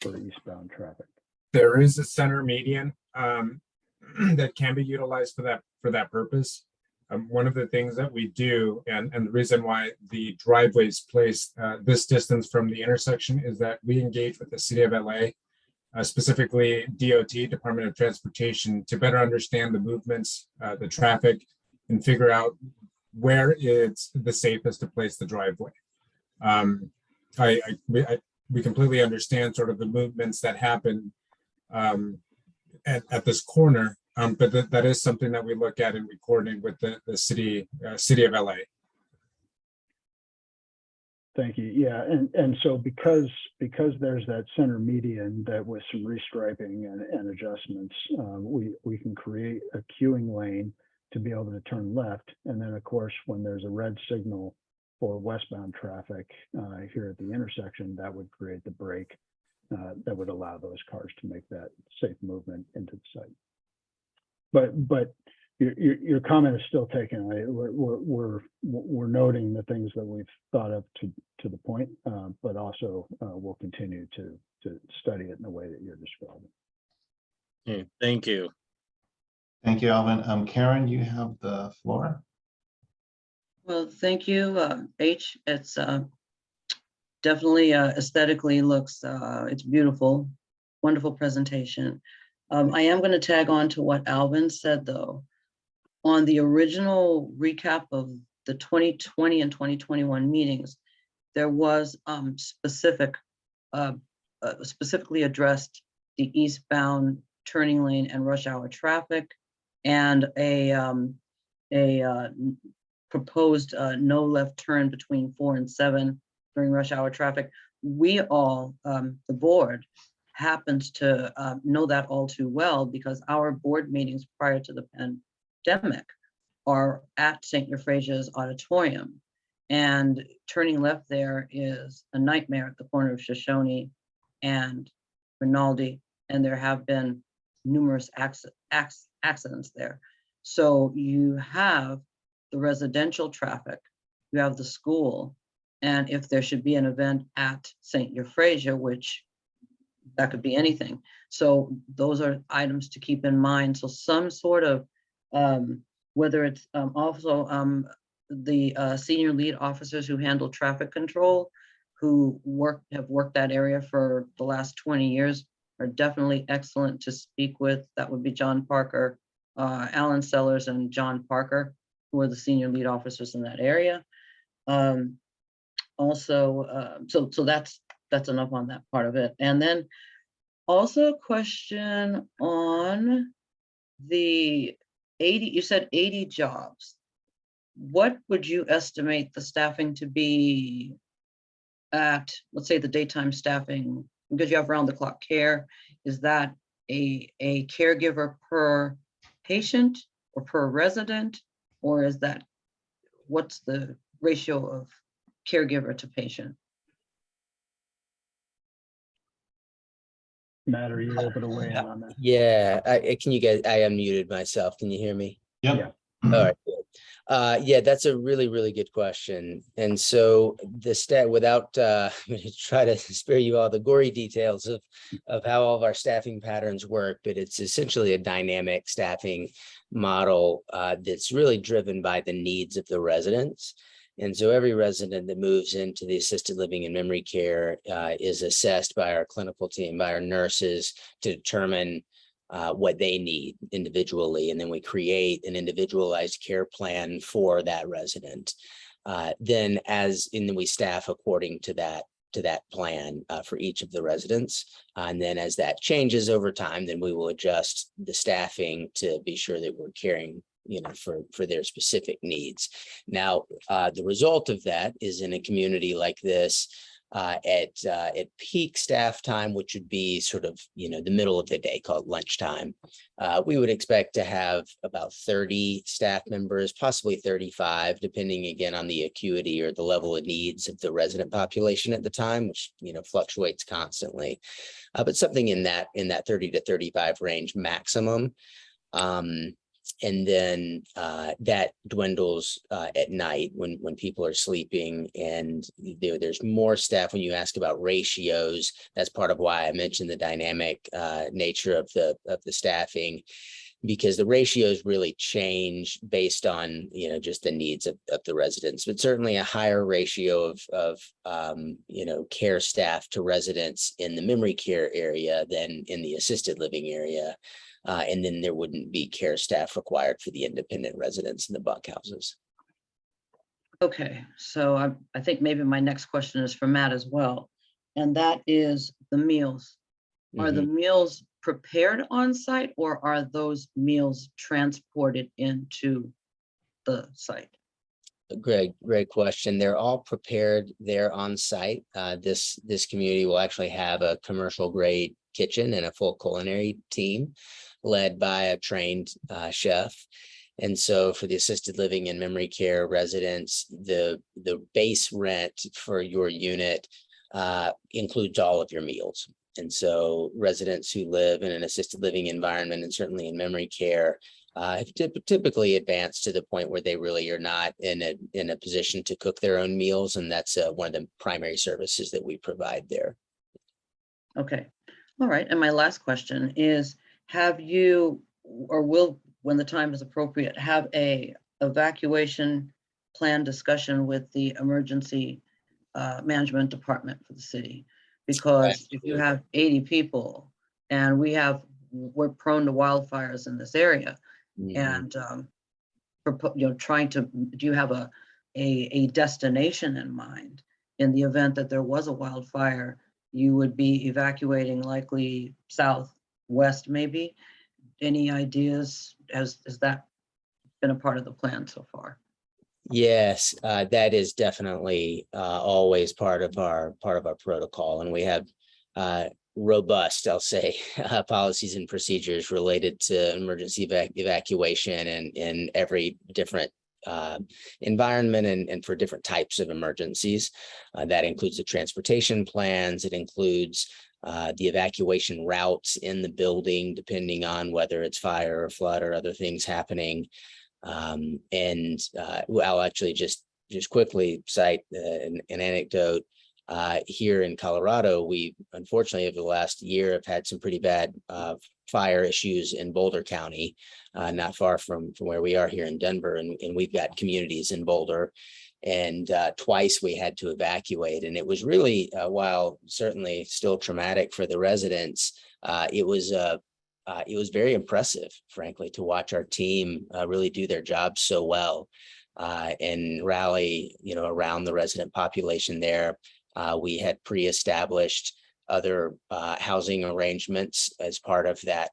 for eastbound traffic. There is a center median that can be utilized for that purpose. One of the things that we do, and the reason why the driveway is placed this distance from the intersection, is that we engage with the city of LA, specifically DOT, Department of Transportation, to better understand the movements, the traffic, and figure out where it's the safest to place the driveway. We completely understand sort of the movements that happen at this corner, but that is something that we look at in recording with the city of LA. Thank you. Yeah, and so because there's that center median that with some restriping and adjustments, we can create a queuing lane to be able to turn left, and then of course when there's a red signal for westbound traffic here at the intersection, that would create the break that would allow those cars to make that safe movement into the site. But your comment is still taken. We're noting the things that we've thought of to the point, but also we'll continue to study it in the way that you're describing. Okay, thank you. Thank you, Alvin. Karen, you have the floor. Well, thank you, H. It's definitely aesthetically looks, it's beautiful, wonderful presentation. I am going to tag on to what Alvin said, though. On the original recap of the 2020 and 2021 meetings, there was specifically addressed the eastbound turning lane and rush hour traffic, and a proposed no left turn between 4 and 7 during rush hour traffic. We all, the board, happens to know that all too well because our board meetings prior to the pandemic are at St. Euphrasia's Auditorium. And turning left there is a nightmare at the corner of Shoshone and Rinaldi, and there have been numerous accidents there. So you have the residential traffic, you have the school, and if there should be an event at St. Euphrasia, which that could be anything. So those are items to keep in mind. So some sort of, whether it's also the senior lead officers who handle traffic control, who have worked that area for the last 20 years, are definitely excellent to speak with. That would be John Parker, Alan Sellers, and John Parker, who are the senior lead officers in that area. So that's enough on that part of it. And then also a question on the 80, you said 80 jobs. What would you estimate the staffing to be at, let's say the daytime staffing, because you have round the clock care? Is that a caregiver per patient or per resident? Or is that, what's the ratio of caregiver to patient? Matt, are you able to weigh in on that? Yeah, can you guys, I unmuted myself. Can you hear me? Yep. All right. Good. Yeah, that's a really, really good question. And so the stat, without try to spare you all the gory details of how all of our staffing patterns work, but it's essentially a dynamic staffing model that's really driven by the needs of the residents. And so every resident that moves into the assisted living and memory care is assessed by our clinical team, by our nurses, to determine what they need individually. And then we create an individualized care plan for that resident. Then we staff according to that plan for each of the residents. And then as that changes over time, then we will adjust the staffing to be sure that we're caring for their specific needs. Now, the result of that is in a community like this, at peak staff time, which would be sort of, the middle of the day, called lunchtime, we would expect to have about 30 staff members, possibly 35, depending again on the acuity or the level of needs of the resident population at the time, which, fluctuates constantly, but something in that 30 to 35 range maximum. And then that dwindles at night when people are sleeping, and there's more staff. When you ask about ratios, that's part of why I mentioned the dynamic nature of the staffing, because the ratios really change based on just the needs of the residents. But certainly a higher ratio of care staff to residents in the memory care area than in the assisted living area. And then there wouldn't be care staff required for the independent residents in the bunk houses. Okay, so I think maybe my next question is for Matt as well, and that is the meals. Are the meals prepared on site, or are those meals transported into the site? Great question. They're all prepared there on site. This community will actually have a commercial grade kitchen and a full culinary team led by a trained chef. And so for the assisted living and memory care residents, the base rent for your unit includes all of your meals. And so residents who live in an assisted living environment, and certainly in memory care, have typically advanced to the point where they really are not in a position to cook their own meals. And that's one of the primary services that we provide there. Okay, all right. And my last question is, have you, or will, when the time is appropriate, have a evacuation plan discussion with the emergency management department for the city. Because if you have 80 people and we're prone to wildfires in this area, and trying to, do you have a destination in mind in the event that there was a wildfire? You would be evacuating likely southwest, maybe. Any ideas? Has that been a part of the plan so far? Yes, that is definitely always part of our protocol, and we have robust, I'll say, policies and procedures related to emergency evacuation and in every different environment and for different types of emergencies. That includes the transportation plans. It includes the evacuation routes in the building, depending on whether it's fire or flood or other things happening. I'll actually just quickly cite an anecdote. Here in Colorado, we unfortunately over the last year have had some pretty bad fire issues in Boulder County, not far from where we are here in Denver, and we've got communities in Boulder, and twice we had to evacuate, and it was really, while certainly still traumatic for the residents, it was very impressive, frankly, to watch our team really do their job so well and rally, around the resident population there. We had pre-established other housing arrangements as part of that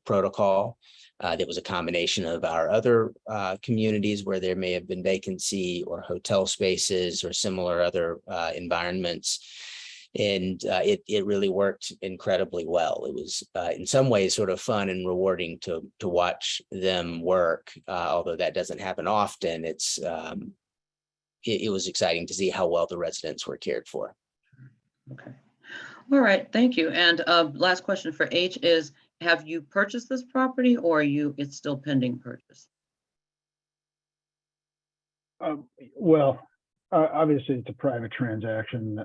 protocol. There was a combination of our other communities where there may have been vacancy or hotel spaces or similar other environments. And it really worked incredibly well. It was in some ways sort of fun and rewarding to watch them work, although that doesn't happen often. It was exciting to see how well the residents were cared for. Okay. All right, thank you. And last question for H is, have you purchased this property or it's still pending purchase? Well, obviously it's a private transaction.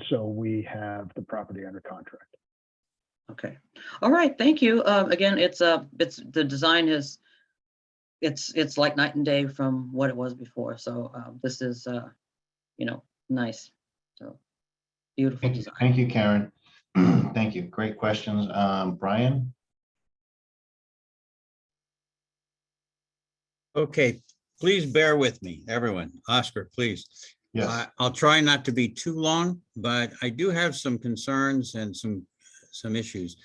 So we have the property under contract. Okay. All right, thank you. Again, it's the design is, it's like night and day from what it was before. So this is, nice. So beautiful design. Thank you, Karen. Thank you. Great questions. Brian? Okay, please bear with me, everyone. Oscar, please. Yes. I'll try not to be too long, but I do have some concerns and some issues.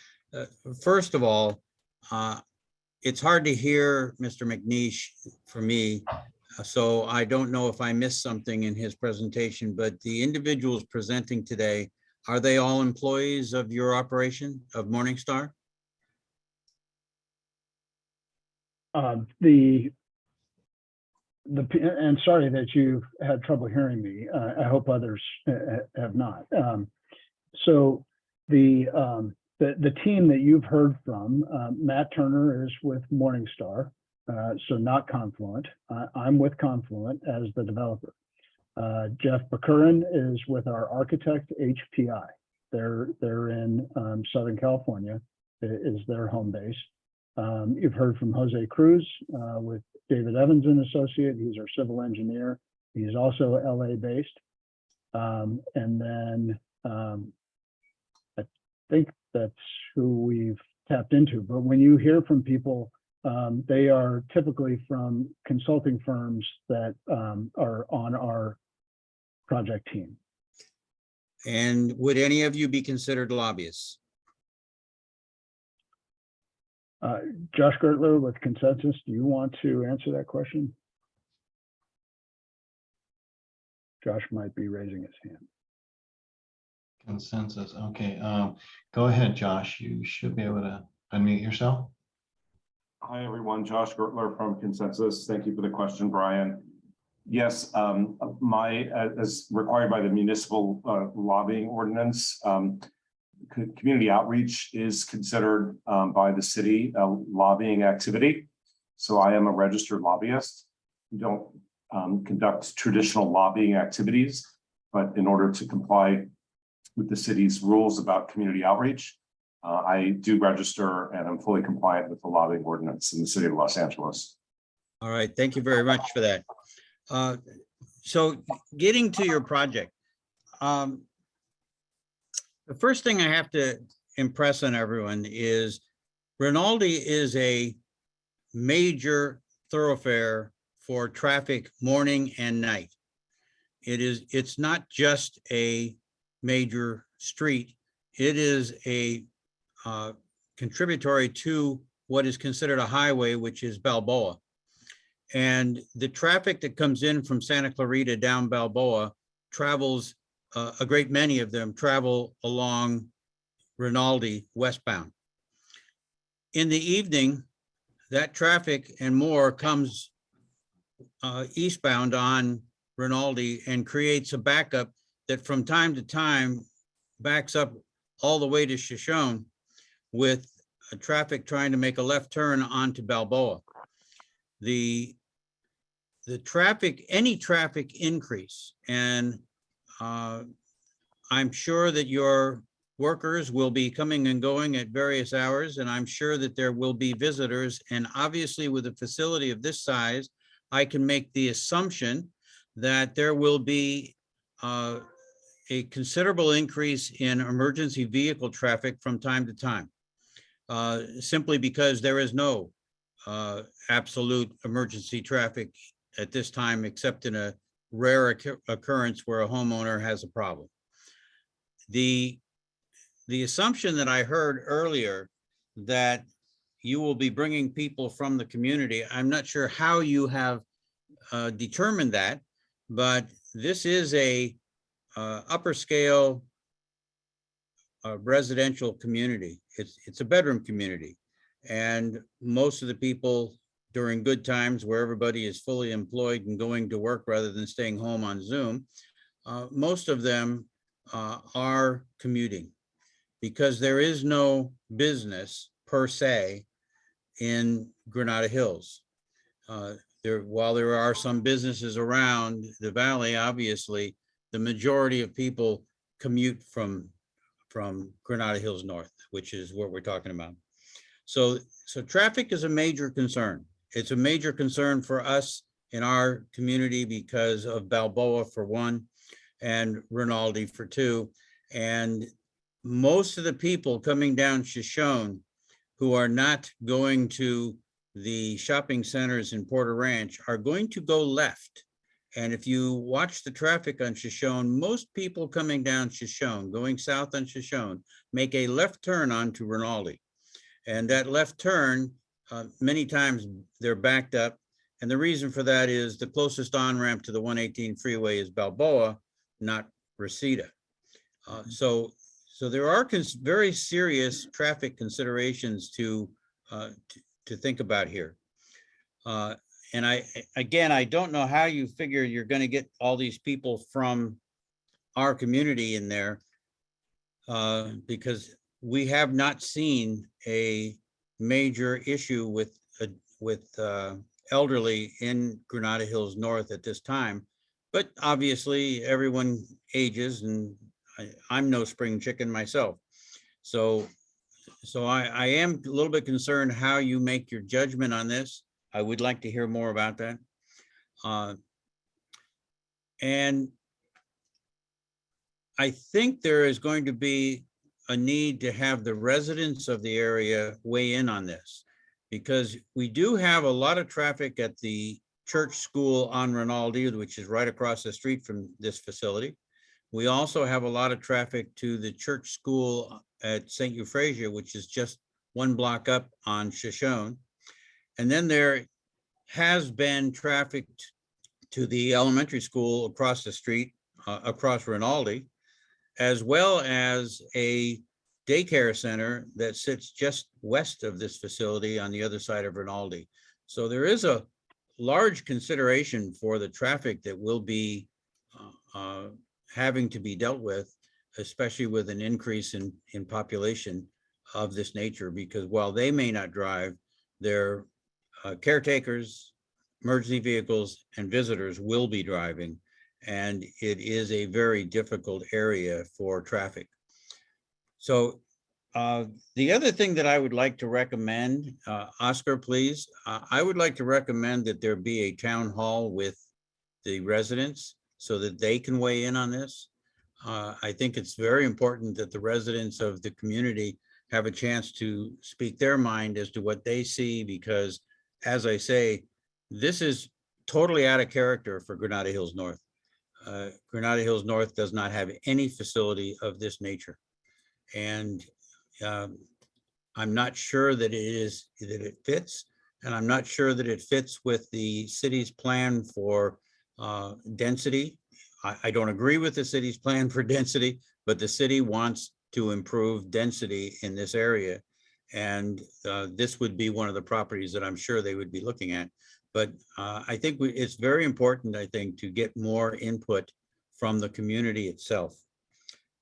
First of all, it's hard to hear Mr. McNeish for me, so I don't know if I missed something in his presentation, but the individuals presenting today, are they all employees of your operation of Morningstar? And sorry that you've had trouble hearing me. I hope others have not. So the team that you've heard from, Matt Turner is with Morningstar, so not Confluent. I'm with Confluent as the developer. Jeff Bakurin is with our architect, HPI. They're in Southern California, is their home base. You've heard from Jose Cruz with David Evans and Associate. He's our civil engineer. He's also LA based. And then I think that's who we've tapped into. But when you hear from people, they are typically from consulting firms that are on our project team. And would any of you be considered lobbyists? Josh Gertler with Consensus, do you want to answer that question? Josh might be raising his hand. Consensus. Okay. Go ahead, Josh. You should be able to unmute yourself. Hi, everyone. Josh Gertler from Consensus. Thank you for the question, Brian. Yes, as required by the municipal lobbying ordinance, community outreach is considered by the city a lobbying activity. So I am a registered lobbyist. We don't conduct traditional lobbying activities, but in order to comply with the city's rules about community outreach, I do register and I'm fully compliant with the lobbying ordinance in the city of Los Angeles. All right, thank you very much for that. So getting to your project, the first thing I have to impress on everyone is Rinaldi is a major thoroughfare for traffic morning and night. It's not just a major street. It is a contributory to what is considered a highway, which is Balboa. And the traffic that comes in from Santa Clarita down Balboa travels, a great many of them travel along Rinaldi westbound. In the evening, that traffic and more comes eastbound on Rinaldi and creates a backup that from time to time backs up all the way to Shoshone with traffic trying to make a left turn onto Balboa. The traffic, any traffic increase, and I'm sure that your workers will be coming and going at various hours, and I'm sure that there will be visitors. And obviously with a facility of this size, I can make the assumption that there will be a considerable increase in emergency vehicle traffic from time to time, simply because there is no absolute emergency traffic at this time, except in a rare occurrence where a homeowner has a problem. The assumption that I heard earlier that you will be bringing people from the community, I'm not sure how you have determined that, but this is a upper scale residential community. It's a bedroom community. And most of the people during good times where everybody is fully employed and going to work rather than staying home on Zoom, most of them are commuting because there is no business per se in Granada Hills. While there are some businesses around the valley, obviously, the majority of people commute from Granada Hills North, which is what we're talking about. So traffic is a major concern. It's a major concern for us in our community because of Balboa for one, and Rinaldi for two. And most of the people coming down Shoshone who are not going to the shopping centers in Porter Ranch are going to go left. And if you watch the traffic on Shoshone, most people coming down Shoshone, going south on Shoshone, make a left turn onto Rinaldi. And that left turn, many times they're backed up. And the reason for that is the closest on-ramp to the 118 freeway is Balboa, not Reseda. So there are very serious traffic considerations to think about here. And I don't know how you figure you're going to get all these people from our community in there because we have not seen a major issue with elderly in Granada Hills North at this time. But obviously everyone ages, and I'm no spring chicken myself. So I am a little bit concerned how you make your judgment on this. I would like to hear more about that. And I think there is going to be a need to have the residents of the area weigh in on this, because we do have a lot of traffic at the church school on Rinaldi, which is right across the street from this facility. We also have a lot of traffic to the church school at St. Euphrasia, which is just one block up on Shoshone. And then there has been traffic to the elementary school across the street, across Rinaldi, as well as a daycare center that sits just west of this facility on the other side of Rinaldi. So there is a large consideration for the traffic that will be having to be dealt with, especially with an increase in population of this nature, because while they may not drive, their caretakers, emergency vehicles, and visitors will be driving. And it is a very difficult area for traffic. So The other thing that I would like to recommend, Oscar, please, I would like to recommend that there be a town hall with the residents so that they can weigh in on this. I think it's very important that the residents of the community have a chance to speak their mind as to what they see, because as I say, this is totally out of character for Granada Hills North. Granada Hills North does not have any facility of this nature. And I'm not sure that it fits, and I'm not sure that it fits with the city's plan for density. I don't agree with the city's plan for density, but the city wants to improve density in this area. And this would be one of the properties that I'm sure they would be looking at. But I think it's very important, I think, to get more input from the community itself.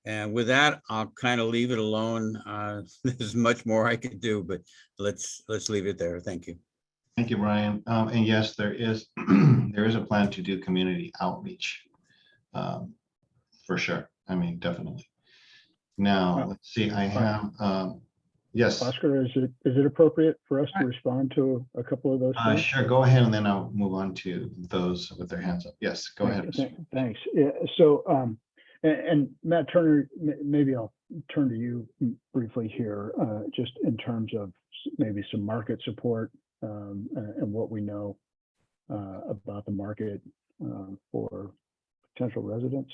And with that, I'll kind of leave it alone. There's much more I could do, but let's leave it there. Thank you. Thank you, Brian. And yes, there is there is a plan to do community outreach, for sure. I mean, definitely. Now, let's see, I have, yes. Oscar, is it appropriate for us to respond to a couple of those things? Sure, go ahead, and then I'll move on to those with their hands up. Yes, go ahead. Thanks. Yeah, so, and Matt Turner, maybe I'll turn to you briefly here, just in terms of maybe some market support and what we know about the market for potential residents.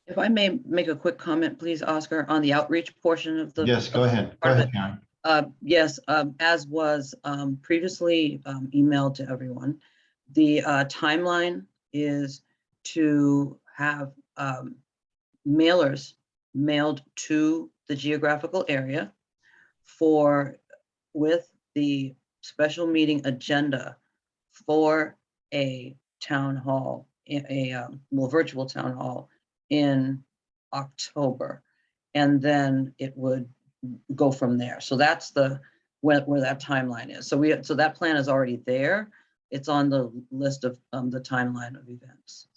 If I may make a quick comment, please, Oscar, on the outreach portion of the. Yes, go ahead. Go ahead, Karen. Yes, as was previously emailed to everyone, the timeline is to have mailers mailed to the geographical area with the special meeting agenda for a town hall, virtual town hall in October, and then it would go from there. So that's where that timeline is. So that plan is already there. It's on the list of the timeline of events.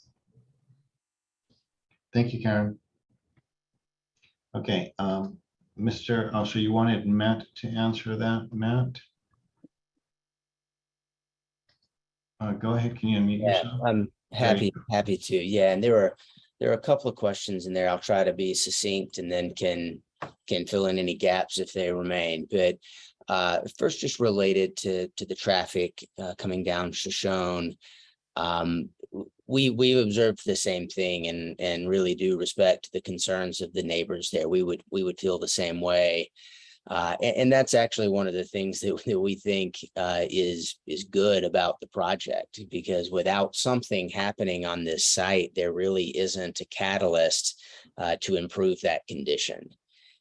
Thank you, Karen. Okay, so you wanted Matt to answer that, Matt? Go ahead, can you unmute yourself? I'm happy to. Yeah, and there are a couple of questions in there. I'll try to be succinct and then can fill in any gaps if they remain. But first, just related to the traffic coming down Shoshone, we observed the same thing and really do respect the concerns of the neighbors there. We would feel the same way. And that's actually one of the things that we think is good about the project, because without something happening on this site, there really isn't a catalyst to improve that condition.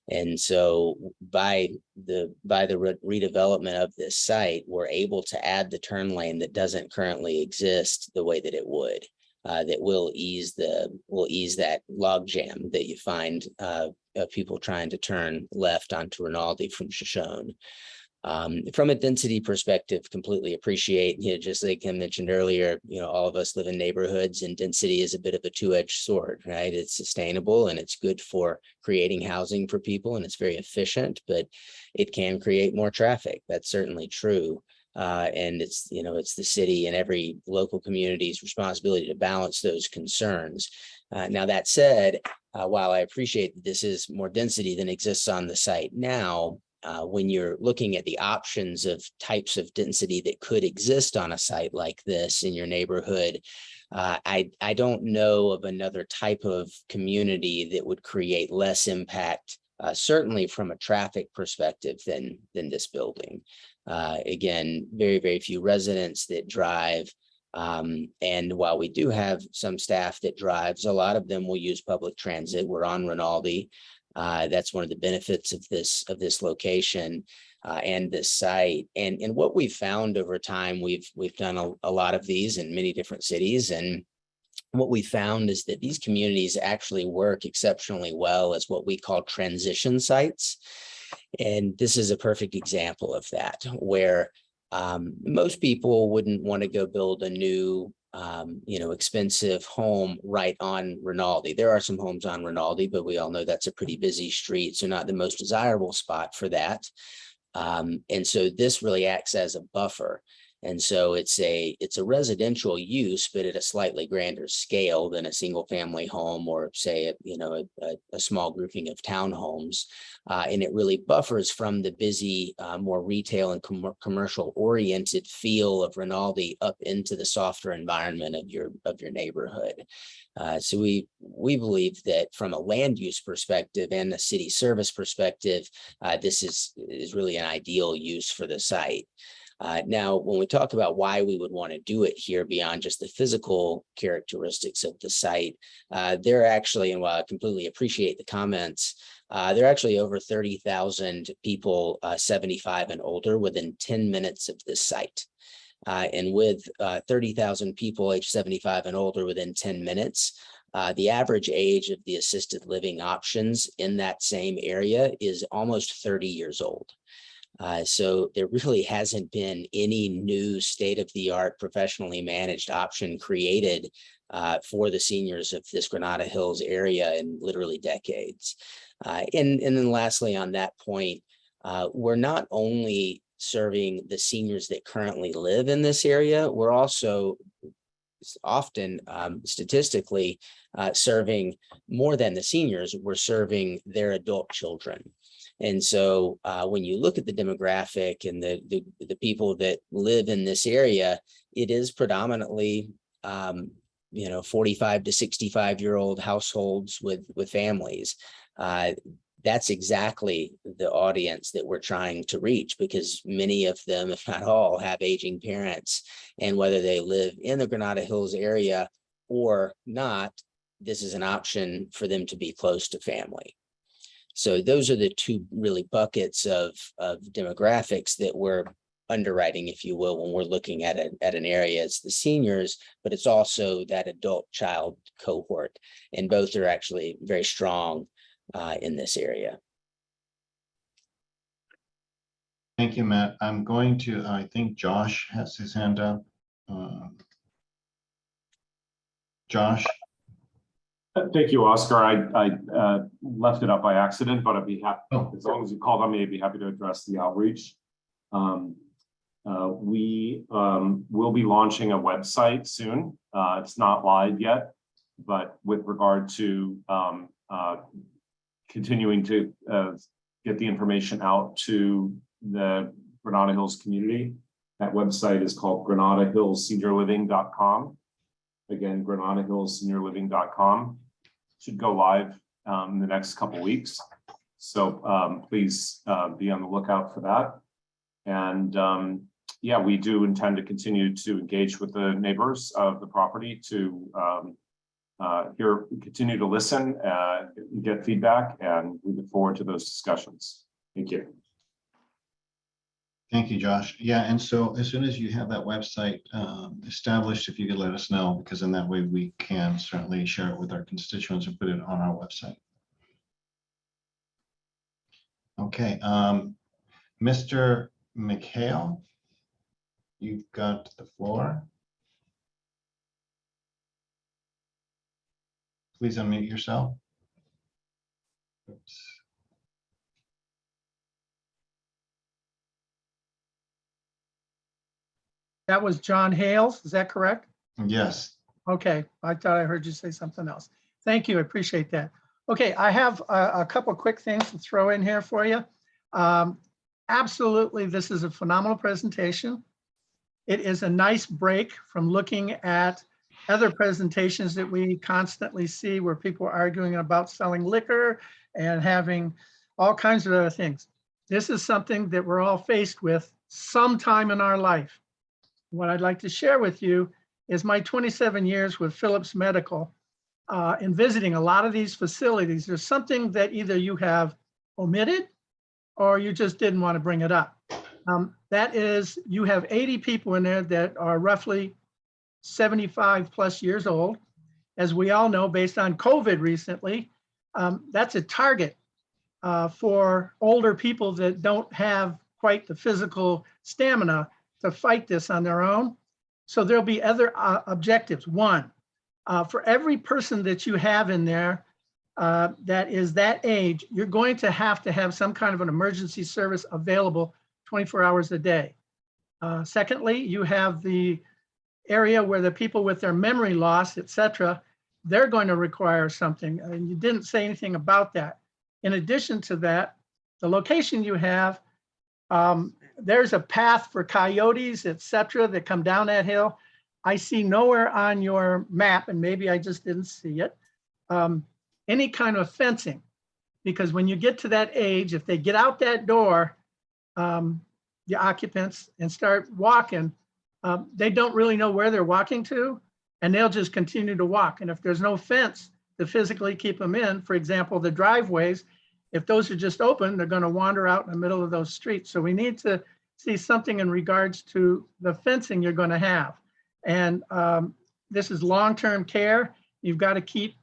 And so by the redevelopment of this site, we're able to add the turn lane that doesn't currently exist the way that it would. That will ease that log jam that you find of people trying to turn left onto Rinaldi from Shoshone. From a density perspective, completely appreciate, just like Kim mentioned earlier, all of us live in neighborhoods, and density is a bit of a two-edged sword, right? It's sustainable and it's good for creating housing for people, and it's very efficient, but it can create more traffic. That's certainly true. And it's the city and every local community's responsibility to balance those concerns. Now, that said, while I appreciate that this is more density than exists on the site now, when you're looking at the options of types of density that could exist on a site like this in your neighborhood, I don't know of another type of community that would create less impact, certainly from a traffic perspective than this building. Again, very, very few residents that drive. And while we do have some staff that drives, a lot of them will use public transit. We're on Rinaldi. That's one of the benefits of this location and this site. And what we've found over time, we've done a lot of these in many different cities. And what we found is that these communities actually work exceptionally well as what we call transition sites. And this is a perfect example of that, where Most people wouldn't want to go build a new, expensive home right on Rinaldi. There are some homes on Rinaldi, but we all know that's a pretty busy street, so not the most desirable spot for that. And so this really acts as a buffer. And so it's a residential use, but at a slightly grander scale than a single family home or say, a small grouping of townhomes. And it really buffers from the busy, more retail and commercial oriented feel of Rinaldi up into the softer environment of your neighborhood. So we believe that from a land use perspective and a city service perspective, this is really an ideal use for the site. Now, when we talk about why we would want to do it here beyond just the physical characteristics of the site, there are actually, and while I completely appreciate the comments, there are actually over 30,000 people 75 and older within 10 minutes of this site. And with 30,000 people age 75 and older within 10 minutes, the average age of the assisted living options in that same area is almost 30 years old. So there really hasn't been any new state-of-the-art professionally managed option created for the seniors of this Granada Hills area in literally decades. And then lastly, on that point, we're not only serving the seniors that currently live in this area, we're also often statistically serving more than the seniors, we're serving their adult children. And so when you look at the demographic and the people that live in this area, it is predominantly 45 to 65-year-old households with families. That's exactly the audience that we're trying to reach, because many of them, if not all, have aging parents. And whether they live in the Granada Hills area or not, this is an option for them to be close to family. So those are the two really buckets of demographics that we're underwriting, if you will, when we're looking at an area. It's the seniors, but it's also that adult child cohort. And both are actually very strong in this area. Thank you, Matt. I'm going to, I think Josh has his hand up. Josh? Thank you, Oscar. I left it up by accident, but I'd be happy, as long as you called on me, I'd be happy to address the outreach. We will be launching a website soon. It's not live yet, but with regard to continuing to get the information out to the Granada Hills community, that website is called GranadaHillsSeniorLiving.com. Again, GranadaHillsSeniorLiving.com. Should go live in the next couple weeks. So please be on the lookout for that. And yeah, we do intend to continue to engage with the neighbors of the property to continue to listen, get feedback, and we look forward to those discussions. Thank you. Thank you, Josh. Yeah, and so as soon as you have that website established, if you could let us know, because in that way we can certainly share it with our constituents and put it on our website. Okay, Mr. McHale, you've got the floor. Please unmute yourself. Oops. That was John Hales, is that correct? Yes. Okay, I thought I heard you say something else. Thank you, I appreciate that. Okay, I have a couple of quick things to throw in here for you. Absolutely, this is a phenomenal presentation. It is a nice break from looking at other presentations that we constantly see where people are arguing about selling liquor and having all kinds of other things. This is something that we're all faced with sometime in our life. What I'd like to share with you is my 27 years with Philips Medical in visiting a lot of these facilities. There's something that either you have omitted or you just didn't want to bring it up. That is, you have 80 people in there that are roughly 75 plus years old. As we all know, based on COVID recently, that's a target for older people that don't have quite the physical stamina to fight this on their own. So there'll be other objectives. One, for every person that you have in there that is that age, you're going to have some kind of an emergency service available 24 hours a day. Secondly, you have the area where the people with their memory loss, et cetera, they're going to require something. And you didn't say anything about that. In addition to that, the location you have, there's a path for coyotes, et cetera, that come down that hill. I see nowhere on your map, and maybe I just didn't see it, any kind of fencing. Because when you get to that age, if they get out that door, the occupants, and start walking, they don't really know where they're walking to, and they'll just continue to walk. And if there's no fence to physically keep them in, for example, the driveways, if those are just open, they're going to wander out in the middle of those streets. So we need to see something in regards to the fencing you're going to have. And this is long-term care. You've got to keep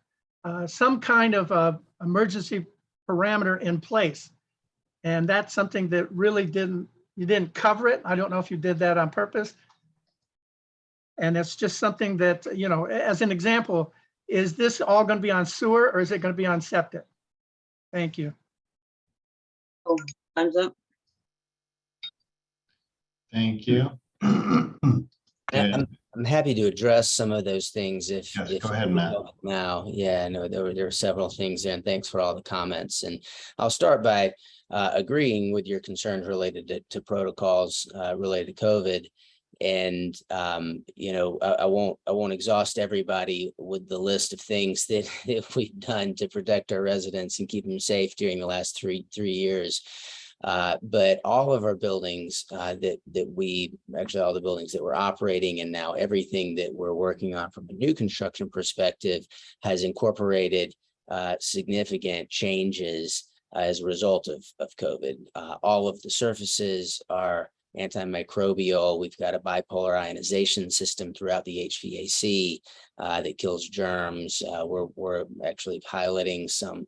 some kind of emergency parameter in place. And that's something that really you didn't cover it. I don't know if you did that on purpose. And it's just something that, you know, as an example, is this all going to be on sewer or is it going to be on septic? Thank you. Oh, time's up. Thank you. Yeah, I'm happy to address some of those things if. Yes, if go ahead, Matt. Now, yeah, no, there were several things there, and thanks for all the comments. And I'll start by agreeing with your concerns related to protocols related to COVID. And you know, I won't exhaust everybody with the list of things that we've done to protect our residents and keep them safe during the last three years. But all of our buildings that we actually all the buildings that we're operating, and now everything that we're working on from a new construction perspective has incorporated significant changes as a result of COVID. All of the surfaces are antimicrobial. We've got a bipolar ionization system throughout the HVAC that kills germs. We're actually piloting some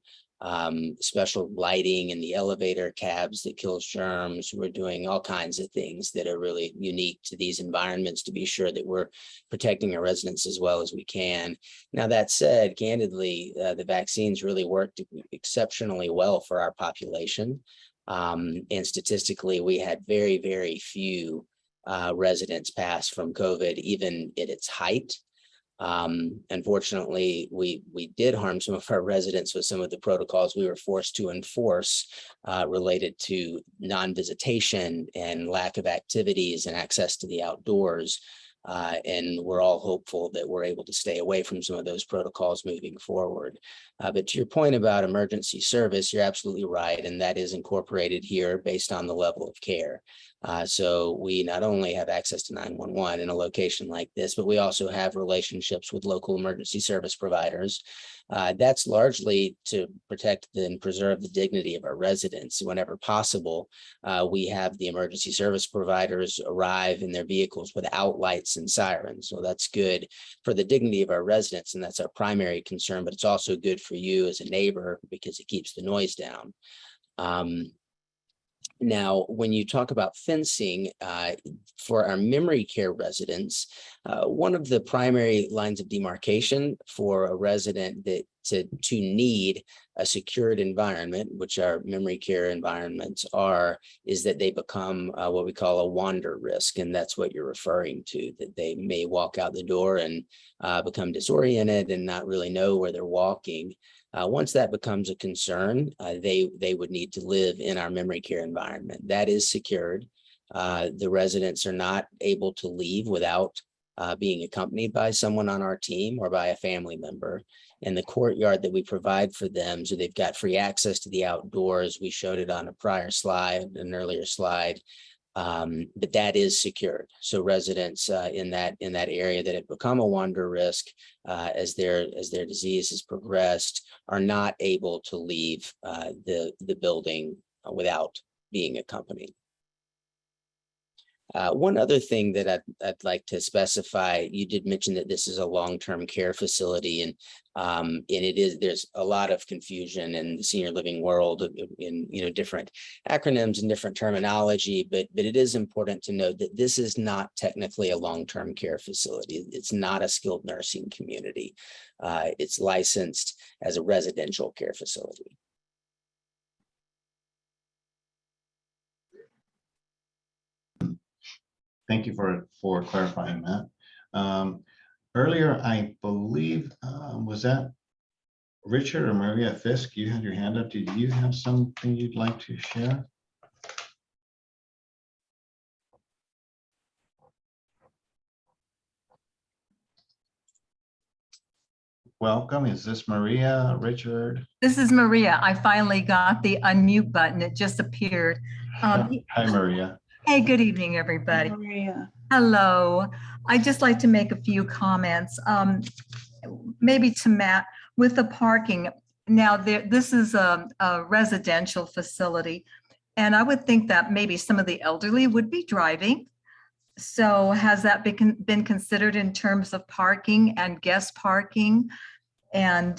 special lighting in the elevator cabs that kills germs. We're doing all kinds of things that are really unique to these environments to be sure that we're protecting our residents as well as we can. Now, that said, candidly, the vaccines really worked exceptionally well for our population. And statistically, we had very, very few residents pass from COVID, even at its height. Unfortunately, we did harm some of our residents with some of the protocols we were forced to enforce related to non-visitation and lack of activities and access to the outdoors. And we're all hopeful that we're able to stay away from some of those protocols moving forward. But to your point about emergency service, you're absolutely right. And that is incorporated here based on the level of care. So we not only have access to 911 in a location like this, but we also have relationships with local emergency service providers. That's largely to protect and preserve the dignity of our residents. Whenever possible, we have the emergency service providers arrive in their vehicles without lights and sirens. So that's good for the dignity of our residents, and that's our primary concern, but it's also good for you as a neighbor because it keeps the noise down. Now, when you talk about fencing for our memory care residents, one of the primary lines of demarcation for a resident that to need a secured environment, which our memory care environments are, is that they become what we call a wander risk. And that's what you're referring to, that they may walk out the door and become disoriented and not really know where they're walking. Once that becomes a concern, they would need to live in our memory care environment. That is secured. The residents are not able to leave without being accompanied by someone on our team or by a family member. And the courtyard that we provide for them, so they've got free access to the outdoors. We showed it on a prior slide, an earlier slide. But that is secured. So residents in that area that have become a wander risk as their disease has progressed are not able to leave the building without being accompanied. One other thing that I'd like to specify, you did mention that this is a long-term care facility, and it is, there's a lot of confusion in the senior living world in, you know, different acronyms and different terminology, but it is important to note that this is not technically a long-term care facility. It's not a skilled nursing community. It's licensed as a residential care facility. Thank you for clarifying that. Earlier, I believe, was that Richard or Maria Fisk? You had your hand up. Did you have something you'd like to share? Welcome. Is this Maria, Richard? This is Maria. I finally got the unmute button. It just appeared. Hi, Maria. Hey, good evening, everybody. Maria. Hello. I'd just like to make a few comments. Maybe to Matt with the parking. Now, this is a residential facility, and I would think that maybe some of the elderly would be driving. So has that been considered in terms of parking and guest parking? And,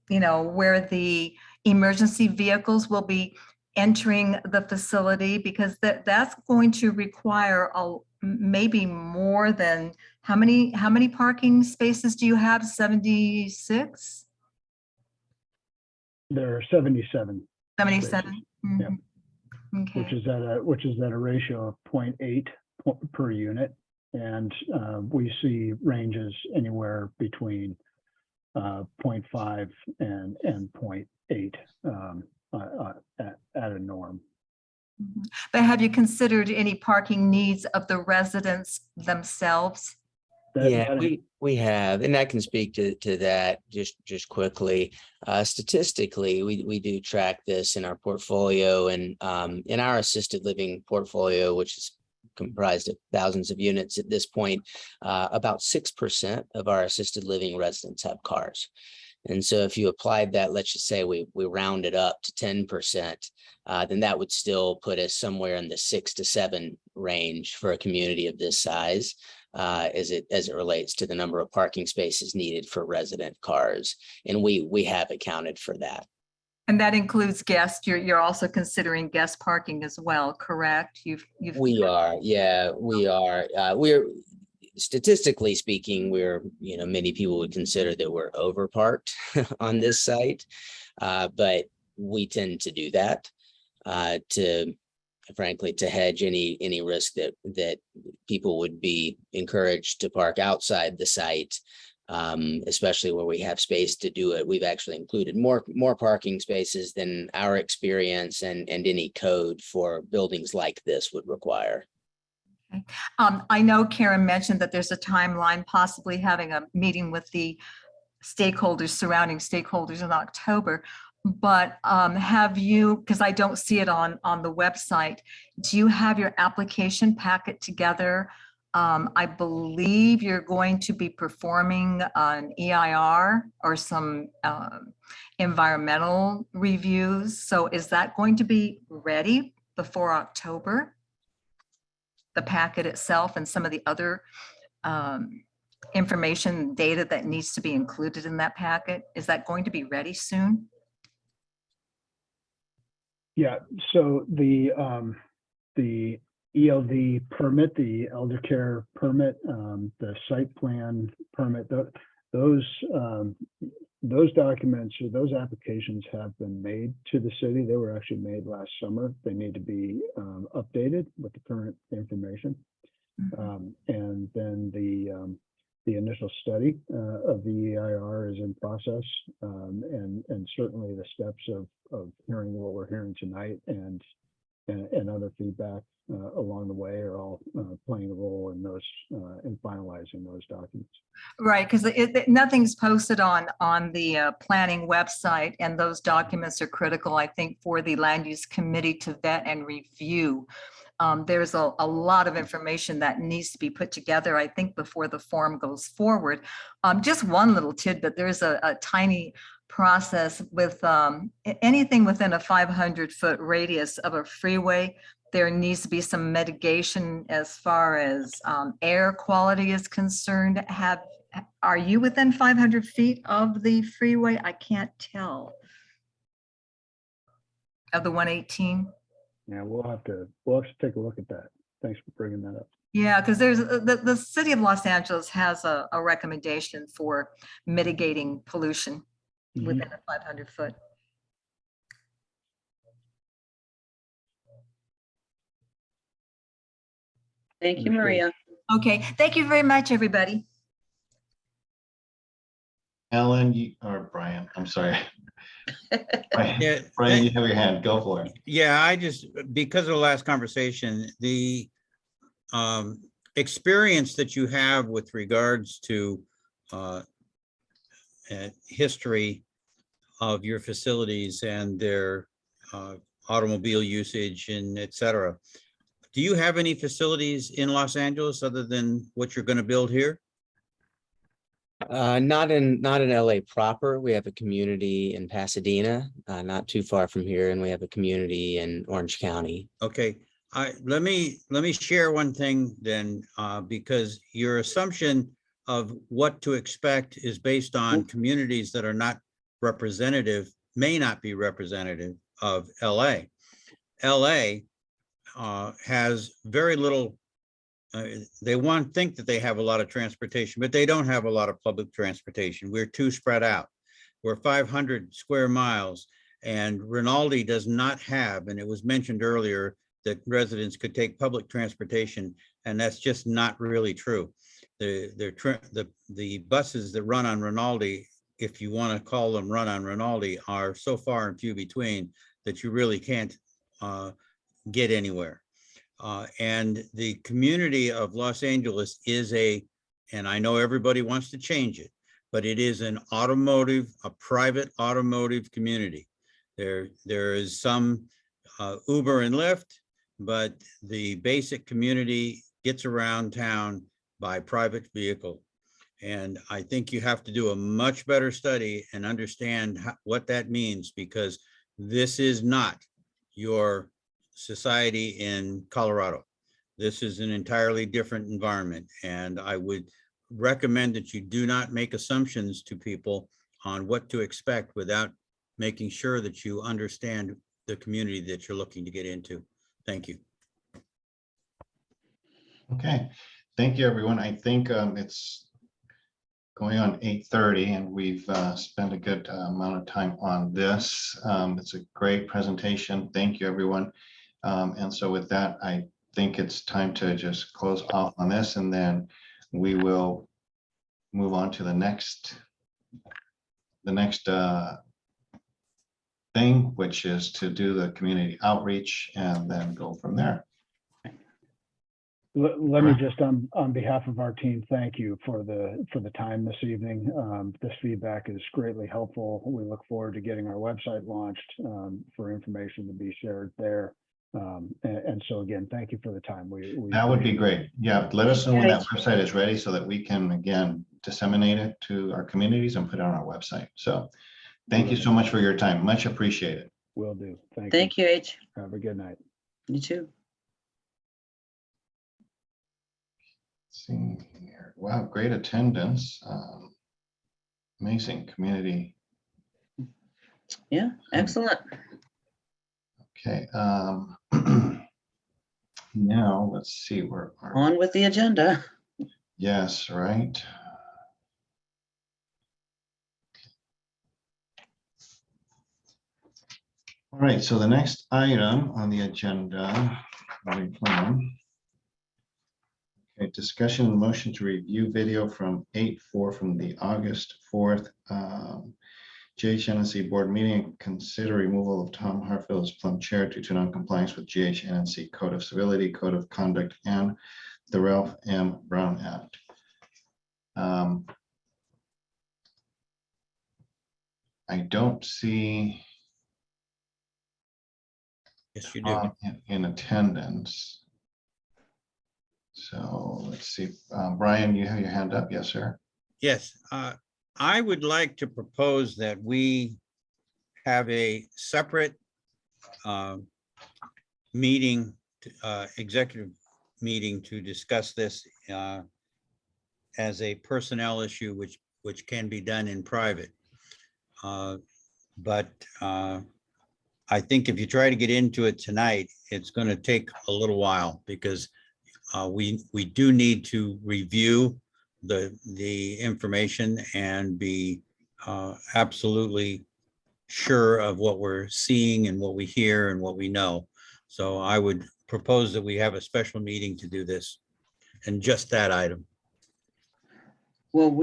you know, where the emergency vehicles will be entering the facility, because that's going to require maybe more than, how many parking spaces do you have? 76? There are 77. 77? Yeah. Okay. Which is at a ratio of 0.8 per unit. And we see ranges anywhere between 0.5 and 0.8 at a norm. But have you considered any parking needs of the residents themselves? We have, and I can speak to that just quickly. Statistically, we do track this in our portfolio, and in our assisted living portfolio, which is comprised of thousands of units at this point, about 6% of our assisted living residents have cars. And so if you applied that, let's just say we round it up to 10%, then that would still put us somewhere in the 6 to 7 range for a community of this size, as it relates to the number of parking spaces needed for resident cars. And we have accounted for that. And that includes guests. You're also considering guest parking as well, correct? We are. We're statistically speaking, you know, many people would consider that we're overparked on this site, but we tend to do that frankly, to hedge any risk that people would be encouraged to park outside the site, especially where we have space to do it. We've actually included more parking spaces than our experience and any code for buildings like this would require. Okay. I know Karen mentioned that there's a timeline, possibly having a meeting with the surrounding stakeholders in October. But have you, because I don't see it on the website, do you have your application packet together? I believe you're going to be performing an EIR or some environmental reviews. So is that going to be ready before October? The packet itself and some of the other information, data that needs to be included in that packet, is that going to be ready soon? Yeah, so the ELD permit, the elder care permit, the site plan permit, those documents or those applications have been made to the city. They were actually made last summer. They need to be updated with the current information. And then the initial study of the EIR is in process, and certainly the steps of hearing what we're hearing tonight and other feedback along the way are all playing a role in those in finalizing those documents. Right, because nothing's posted on the planning website, and those documents are critical, I think, for the land use committee to vet and review. There's a lot of information that needs to be put together, I think, before the form goes forward. Just one little tidbit, there's a tiny process with anything within a 500-foot radius of a freeway there needs to be some mitigation as far as air quality is concerned. Are you within 500 feet of the freeway? I can't tell. Of the 118? Yeah, we'll have to take a look at that. Thanks for bringing that up. Yeah, because there's the city of Los Angeles has a recommendation for mitigating pollution within a 500 foot. Thank you, Understood. Maria. Okay, thank you very much, everybody. Ellen, or Brian, I'm sorry. Brian, Yeah, Brian, you have your hand, go for it. yeah, I just, because of the last conversation, the experience that you have with regards to history of your facilities and their automobile usage and et cetera. Do you have any facilities in Los Angeles other than what you're going to build here? Not in LA proper. We have a community in Pasadena, not too far from here, and we have a community in Orange County. Okay, let me share one thing then, because your assumption of what to expect is based on communities that are not representative, may not be representative of LA. LA has very little. They think that they have a lot of transportation, but they don't have a lot of public transportation. We're too spread out. We're 500 square miles, and Rinaldi does not have, and it was mentioned earlier that residents could take public transportation, and that's just not really true. The buses that run on Rinaldi, if you want to call them run on Rinaldi, are so far and few between that you really can't get anywhere. And the community of Los Angeles is and I know everybody wants to change it, but it is a private automotive community. There is some Uber and Lyft, but the basic community gets around town by private vehicle. And I think you have to do a much better study and understand what that means, because this is not your society in Colorado. This is an entirely different environment. And I would recommend that you do not make assumptions to people on what to expect without making sure that you understand the community that you're looking to get into. Thank you. Okay, thank you, everyone. I think it's going on 8:30 and we've spent a good amount of time on this. It's a great presentation. Thank you, everyone. And so with that, I think it's time to just close off on this, and then we will move on to the next thing, which is to do the community outreach and then go from there. Let me just on behalf of our team, thank you for the time this evening. This feedback is greatly helpful. We look forward to getting our website launched for information to be shared there. And so again, thank you for the time. That would be great. Yeah, let us know when that website is ready so that we can again disseminate it to our communities and put it on our website. So thank you so much for your time. Much appreciated. Will do. Thank you, H. Have a good night. You too. Let's see here. Wow, great attendance. Amazing community. Yeah, excellent. Okay. Now let's see where are On with the agenda. Yes, right. All right, so the next item on the agenda, okay, discussion and motion to review video from 8/4 from the August 4th GHNNC board meeting, consider removal of Tom Hartfield as plum chair due to non-compliance with GHNNC Code of Civility, Code of Conduct, and the Ralph M. Brown Act. I don't see Yes, you do. in attendance. So let's see, Brian, you have your hand up. Yes, sir. Yes, I would like to propose that we have a separate meeting executive meeting to discuss this as a personnel issue, which can be done in private. But I think if you try to get into it tonight, it's going to take a little while because we do need to review the information and be absolutely sure of what we're seeing and what we hear and what we know. So I would propose that we have a special meeting to do this and just that item. Well,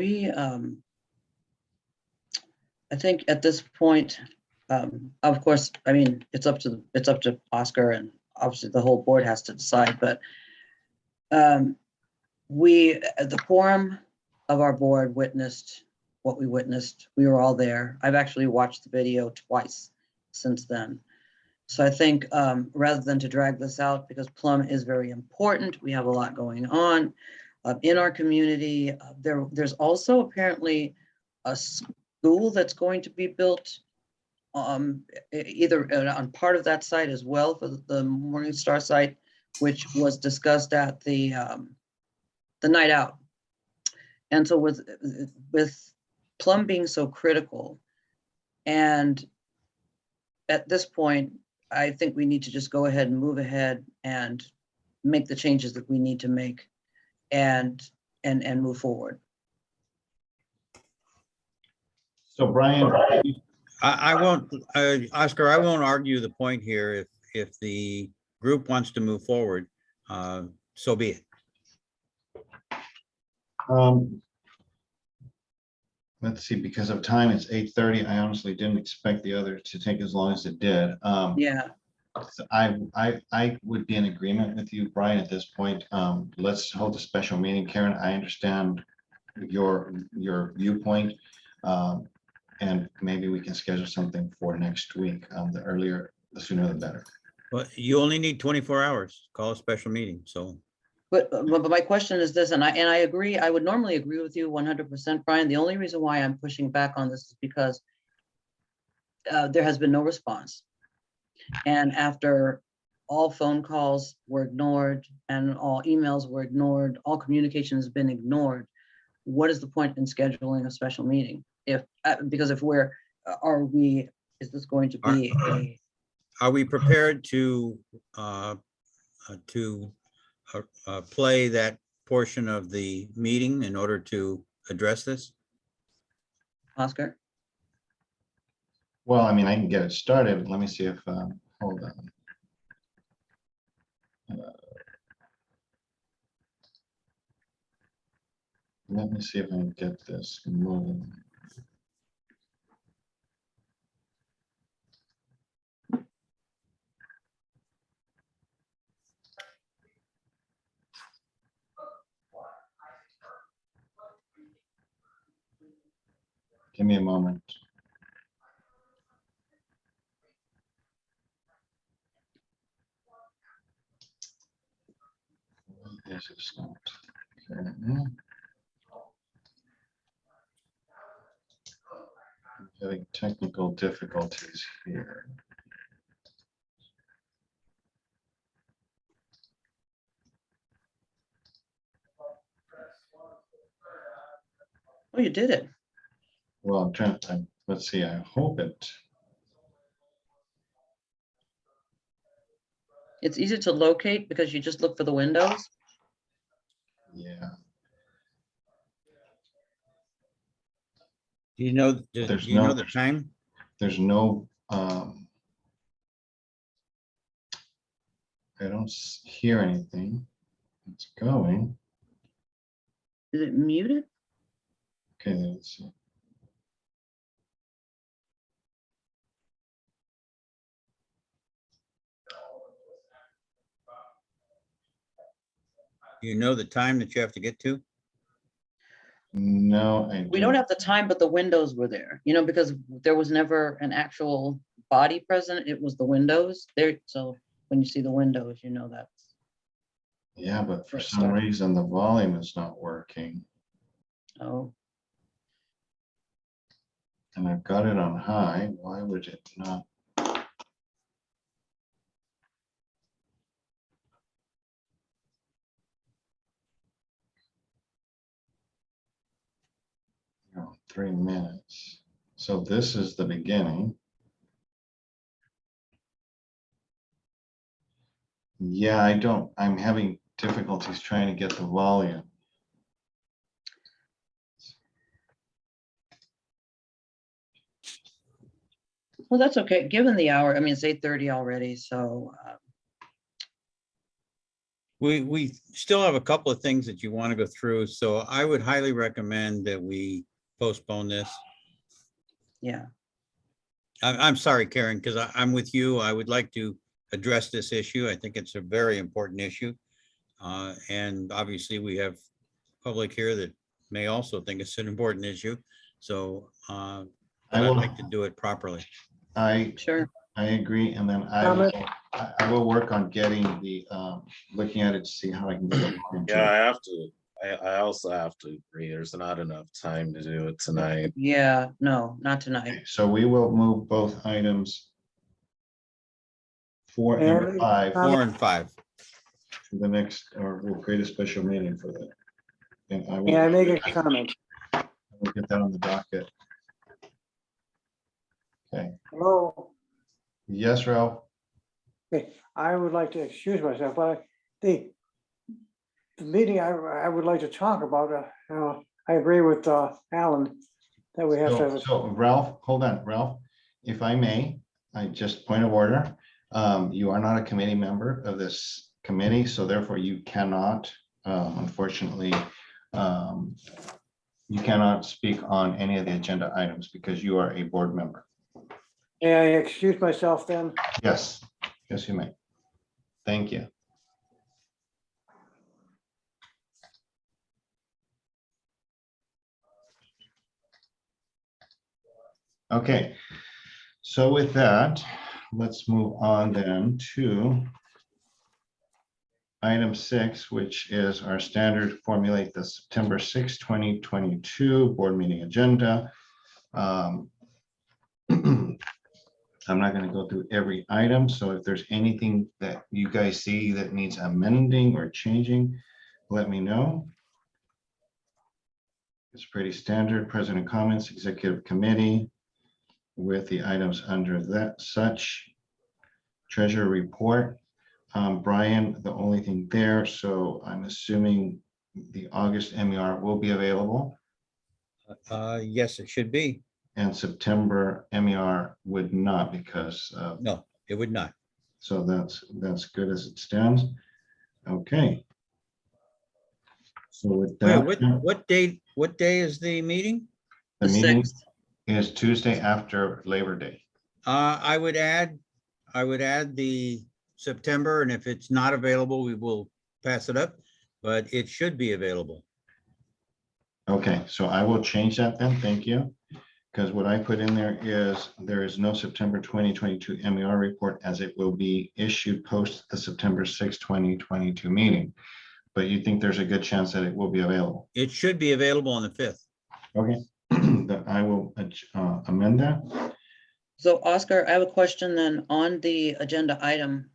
I think at this point, of course, I mean, it's up to Oscar, and obviously the whole board has to decide, but the quorum of our board witnessed what we witnessed. We were all there. I've actually watched the video twice since then. So I think rather than to drag this out, because Plum is very important, we have a lot going on in our community. There's also apparently a school that's going to be built either on part of that site as well for the Morning Star site, which was discussed at the night out. And so with Plum being so critical, and at this point, I think we need to just go ahead and move ahead and make the changes that we need to make and move forward. So Brian, I won't, Oscar, I won't argue the point here. If the group wants to move forward, so be it. let's see, because of time, it's 8:30. I honestly didn't expect the other to take as long as it did. Yeah, So I would be in agreement with you, Brian, at this point. Let's hold a special meeting. Karen, I understand your viewpoint. And maybe we can schedule something for next week. The earlier, the sooner the better. But you only need 24 hours. Call a special meeting. So but my question is this, and I agree, I would normally agree with you 100%, Brian. The only reason why I'm pushing back on this is because there has been no response. And after all phone calls were ignored and all emails were ignored, all communication has been ignored, what is the point in scheduling a special meeting? Because if is this going to be are we prepared to play that portion of the meeting in order to address this? Oscar? Well, I mean, I can get it started. Let me see if, hold on. Let me see if I can get this moving. Give me a moment. This is not. Okay. I'm having technical difficulties here. Oh, you did it. Well, I'm trying to, let's see, I hope it. It's easy to locate because you just look for the windows. Yeah. Do you know, There's do you know no- the time? There's no, I don't hear anything. It's going. Is it muted? Okay, let's see. Do you know the time that you have to get to? No, I We don't have the time, but the windows were there, because there was never an actual body present. It was the windows there. So when you see the windows, that's. Yeah, but for First some start. reason the volume is not working. Oh, And I've got it on high. Why would it not? 3 minutes. So this is the beginning. Yeah, I'm having difficulties trying to get the volume. Well, that's okay. Given the hour, I mean, it's 8:30 already, so We still have a couple of things that you want to go through, so I would highly recommend that we postpone this. yeah. I'm sorry, Karen, because I'm with you. I would like to address this issue. I think it's a very important issue. And obviously, we have public here that may also think it's an important issue. So but I'd like to do it properly. Sure. I agree, and then Comment? I will work on getting the, looking at it to see how I can get it. Yeah, I have to, I also have to agree, there's not enough time to do it tonight. Yeah, no, not tonight. So we will move both items 4 and Aaron, 5 4 and 5. to the next, or we'll create a special meeting for that. And I May I will, make a comment? we'll get that on the docket. Okay, Hello? yes, Ralph? Okay, I would like to excuse myself, but the meeting I would like to talk about, I agree with Alan that we have to have. So Ralph, hold on, Ralph, if I may, I just point of order. You are not a committee member of this committee, so therefore you cannot, unfortunately, you cannot speak on any of the agenda items because you are a board member. May I excuse myself then? Yes, yes, you may. Thank you. Okay, so with that, let's move on then to item 6, which is our standard formulate the September 6, 2022 board meeting agenda. I'm not going to go through every item, so if there's anything that you guys see that needs amending or changing, let me know. It's pretty standard. President comments, executive committee with the items under that such. Treasurer report. Brian, the only thing there, so I'm assuming the August MER will be available Yes, it should be. and September MER would not because No, it would not. so that's good as it stands. Okay. So with Wait, that, what day is the meeting? the The meeting 6th. is Tuesday after Labor Day. I would add the September, and if it's not available, we will pass it up, but it should be available. Okay, so I will change that then. Thank you. Because what I put in there is no September 2022 MER report as it will be issued post the September 6, 2022 meeting. But you think there's a good chance that it will be available? It should be available on the 5th. Okay, then I will amend that. So Oscar, I have a question then on the agenda item.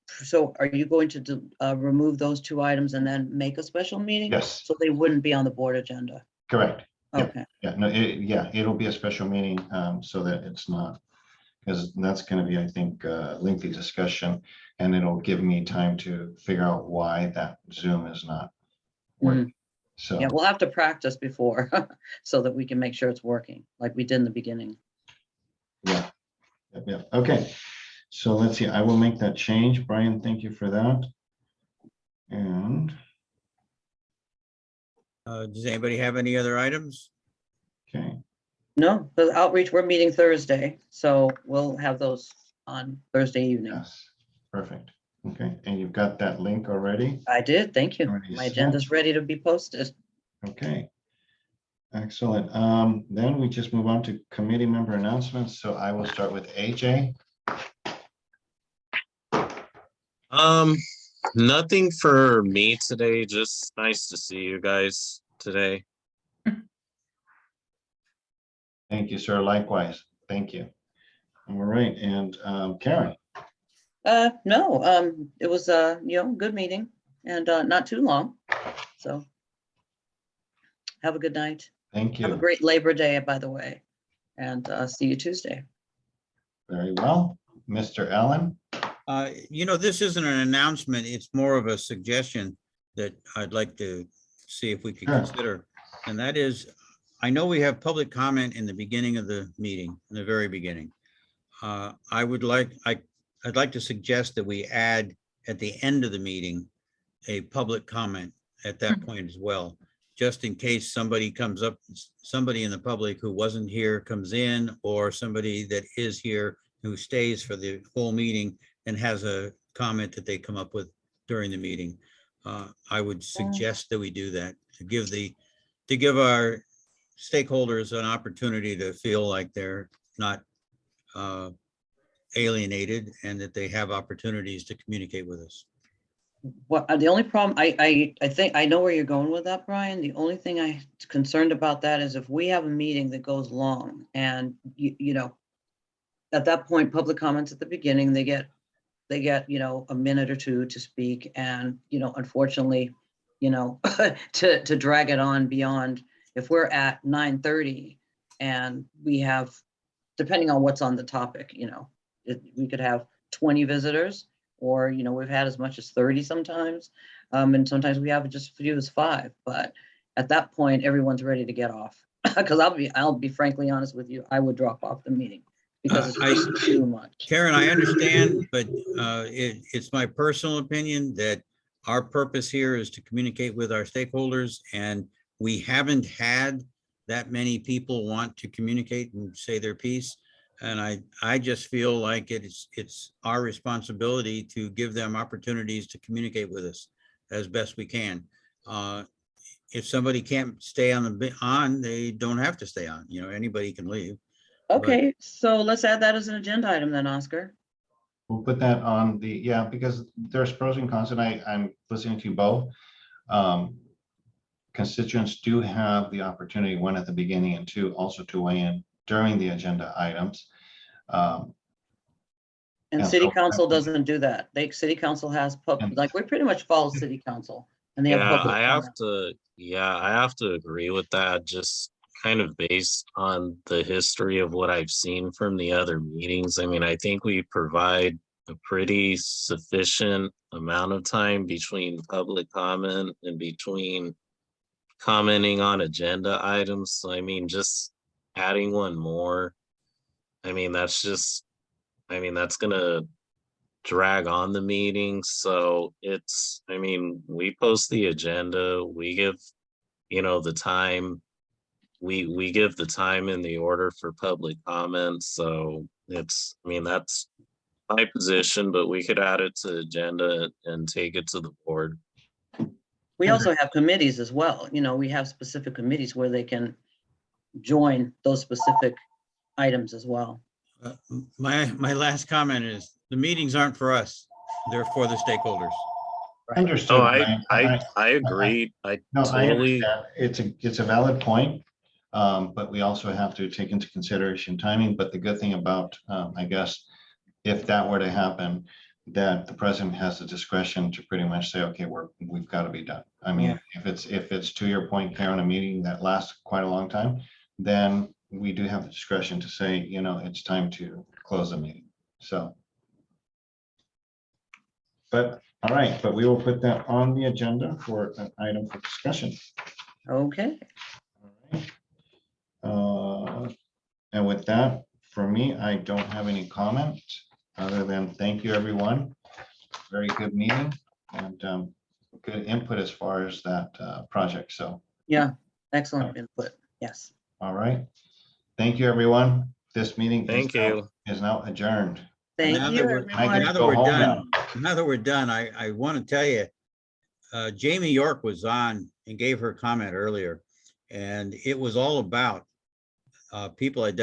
So are you going to remove those 2 items and then make a special meeting? Yes, So they wouldn't be on the board agenda? correct. Yep. Okay, Yeah, no, it'll be a special meeting so that it's not, because that's going to be, I think, a lengthy discussion, and it'll give me time to figure out why that Zoom is not working. So yeah, we'll have to practice before so that we can make sure it's working like we did in the beginning. yeah, yeah. Okay. So let's see. I will make that change. Brian, thank you for that. And Does anybody have any other items? okay. No, the outreach, we're meeting Thursday, so we'll have those on Thursday evening. Yes. Perfect. Okay. And you've got that link already? I did, thank you. Already My sent. agenda's ready to be posted. Okay. Excellent. Then we just move on to committee member announcements. So I will start with AJ. Nothing for me today, just nice to see you guys today. Thank you, sir. Likewise. Thank you. All right. And Karen. No, it was a, good meeting and not too long. So have a good night. Thank Have a you. great Labor Day, by the way, and see you Tuesday. Very well. Mr. Allen? This isn't an announcement. It's more of a suggestion that I'd like to see if we could Sure. consider. And that is, I know we have public comment in the beginning of the meeting, in the very beginning. I'd like to suggest that we add at the end of the meeting, a public comment at that point as well, just in case somebody comes up, somebody in the public who wasn't here comes in, or somebody that is here who stays for the whole meeting and has a comment that they come up with during the meeting. I would suggest that we do that to give our stakeholders an opportunity to feel like they're not alienated and that they have opportunities to communicate with us. Well, the only problem, I think, I know where you're going with that, Brian. The only thing I'm concerned about that is if we have a meeting that goes long and at that point, public comments at the beginning, they get, a minute or two to speak, and, unfortunately, to drag it on beyond, if we're at 9:30 and we have, depending on what's on the topic, we could have 20 visitors, or, we've had as much as 30 sometimes. And sometimes we have just as few as 5, but at that point, everyone's ready to get off. Because I'll be frankly honest with you, I would drop off the meeting because it's just too much. Karen, I understand, but it's my personal opinion that our purpose here is to communicate with our stakeholders, and we haven't had that many people want to communicate and say their piece. And I just feel like it's our responsibility to give them opportunities to communicate with us as best we can. If somebody can't stay on, they don't have to stay on. Anybody can leave. Okay, so let's add that as an agenda item then, Oscar. We'll put that on because there's pros and cons, and I'm listening to you both. Constituents do have the opportunity, one at the beginning and two, also to weigh in during the agenda items. And city council doesn't do that. City council has, we pretty much follow city council. And they have Yeah, public I have comment. I have to agree with that, just kind of based on the history of what I've seen from the other meetings. I mean, I think we provide a pretty sufficient amount of time between public comment and between commenting on agenda items. So, I mean, just adding one more, that's gonna drag on the meeting. So we post the agenda, we give, the time, we give the time in the order for public comments. So that's my position, but we could add it to the agenda and take it to the board. We also have committees as well. We have specific committees where they can join those specific items as well. My last comment is the meetings aren't for us. They're for the stakeholders. Understood. Oh, Brian. I agree. I understand. It's a valid point, but we also have to take into consideration timing. But the good thing about, I guess, if that were to happen, that the president has the discretion to pretty much say, okay, we've got to be done. I mean, if it's to your point, Karen, a meeting that lasts quite a long time, then we do have the discretion to say, it's time to close the meeting. So. But all right, but we will put that on the agenda for an item for discussion. Okay. All right. And with that, for me, I don't have any comment other than thank you, everyone. Very good meeting and good input as far as that project. So. Yeah, excellent input. Yes. All right. Thank you, everyone. This meeting is now adjourned. Thank you, everyone. Now that we're done, I want to tell you, Jamie York was on and gave her comment earlier, and it was all about people identifying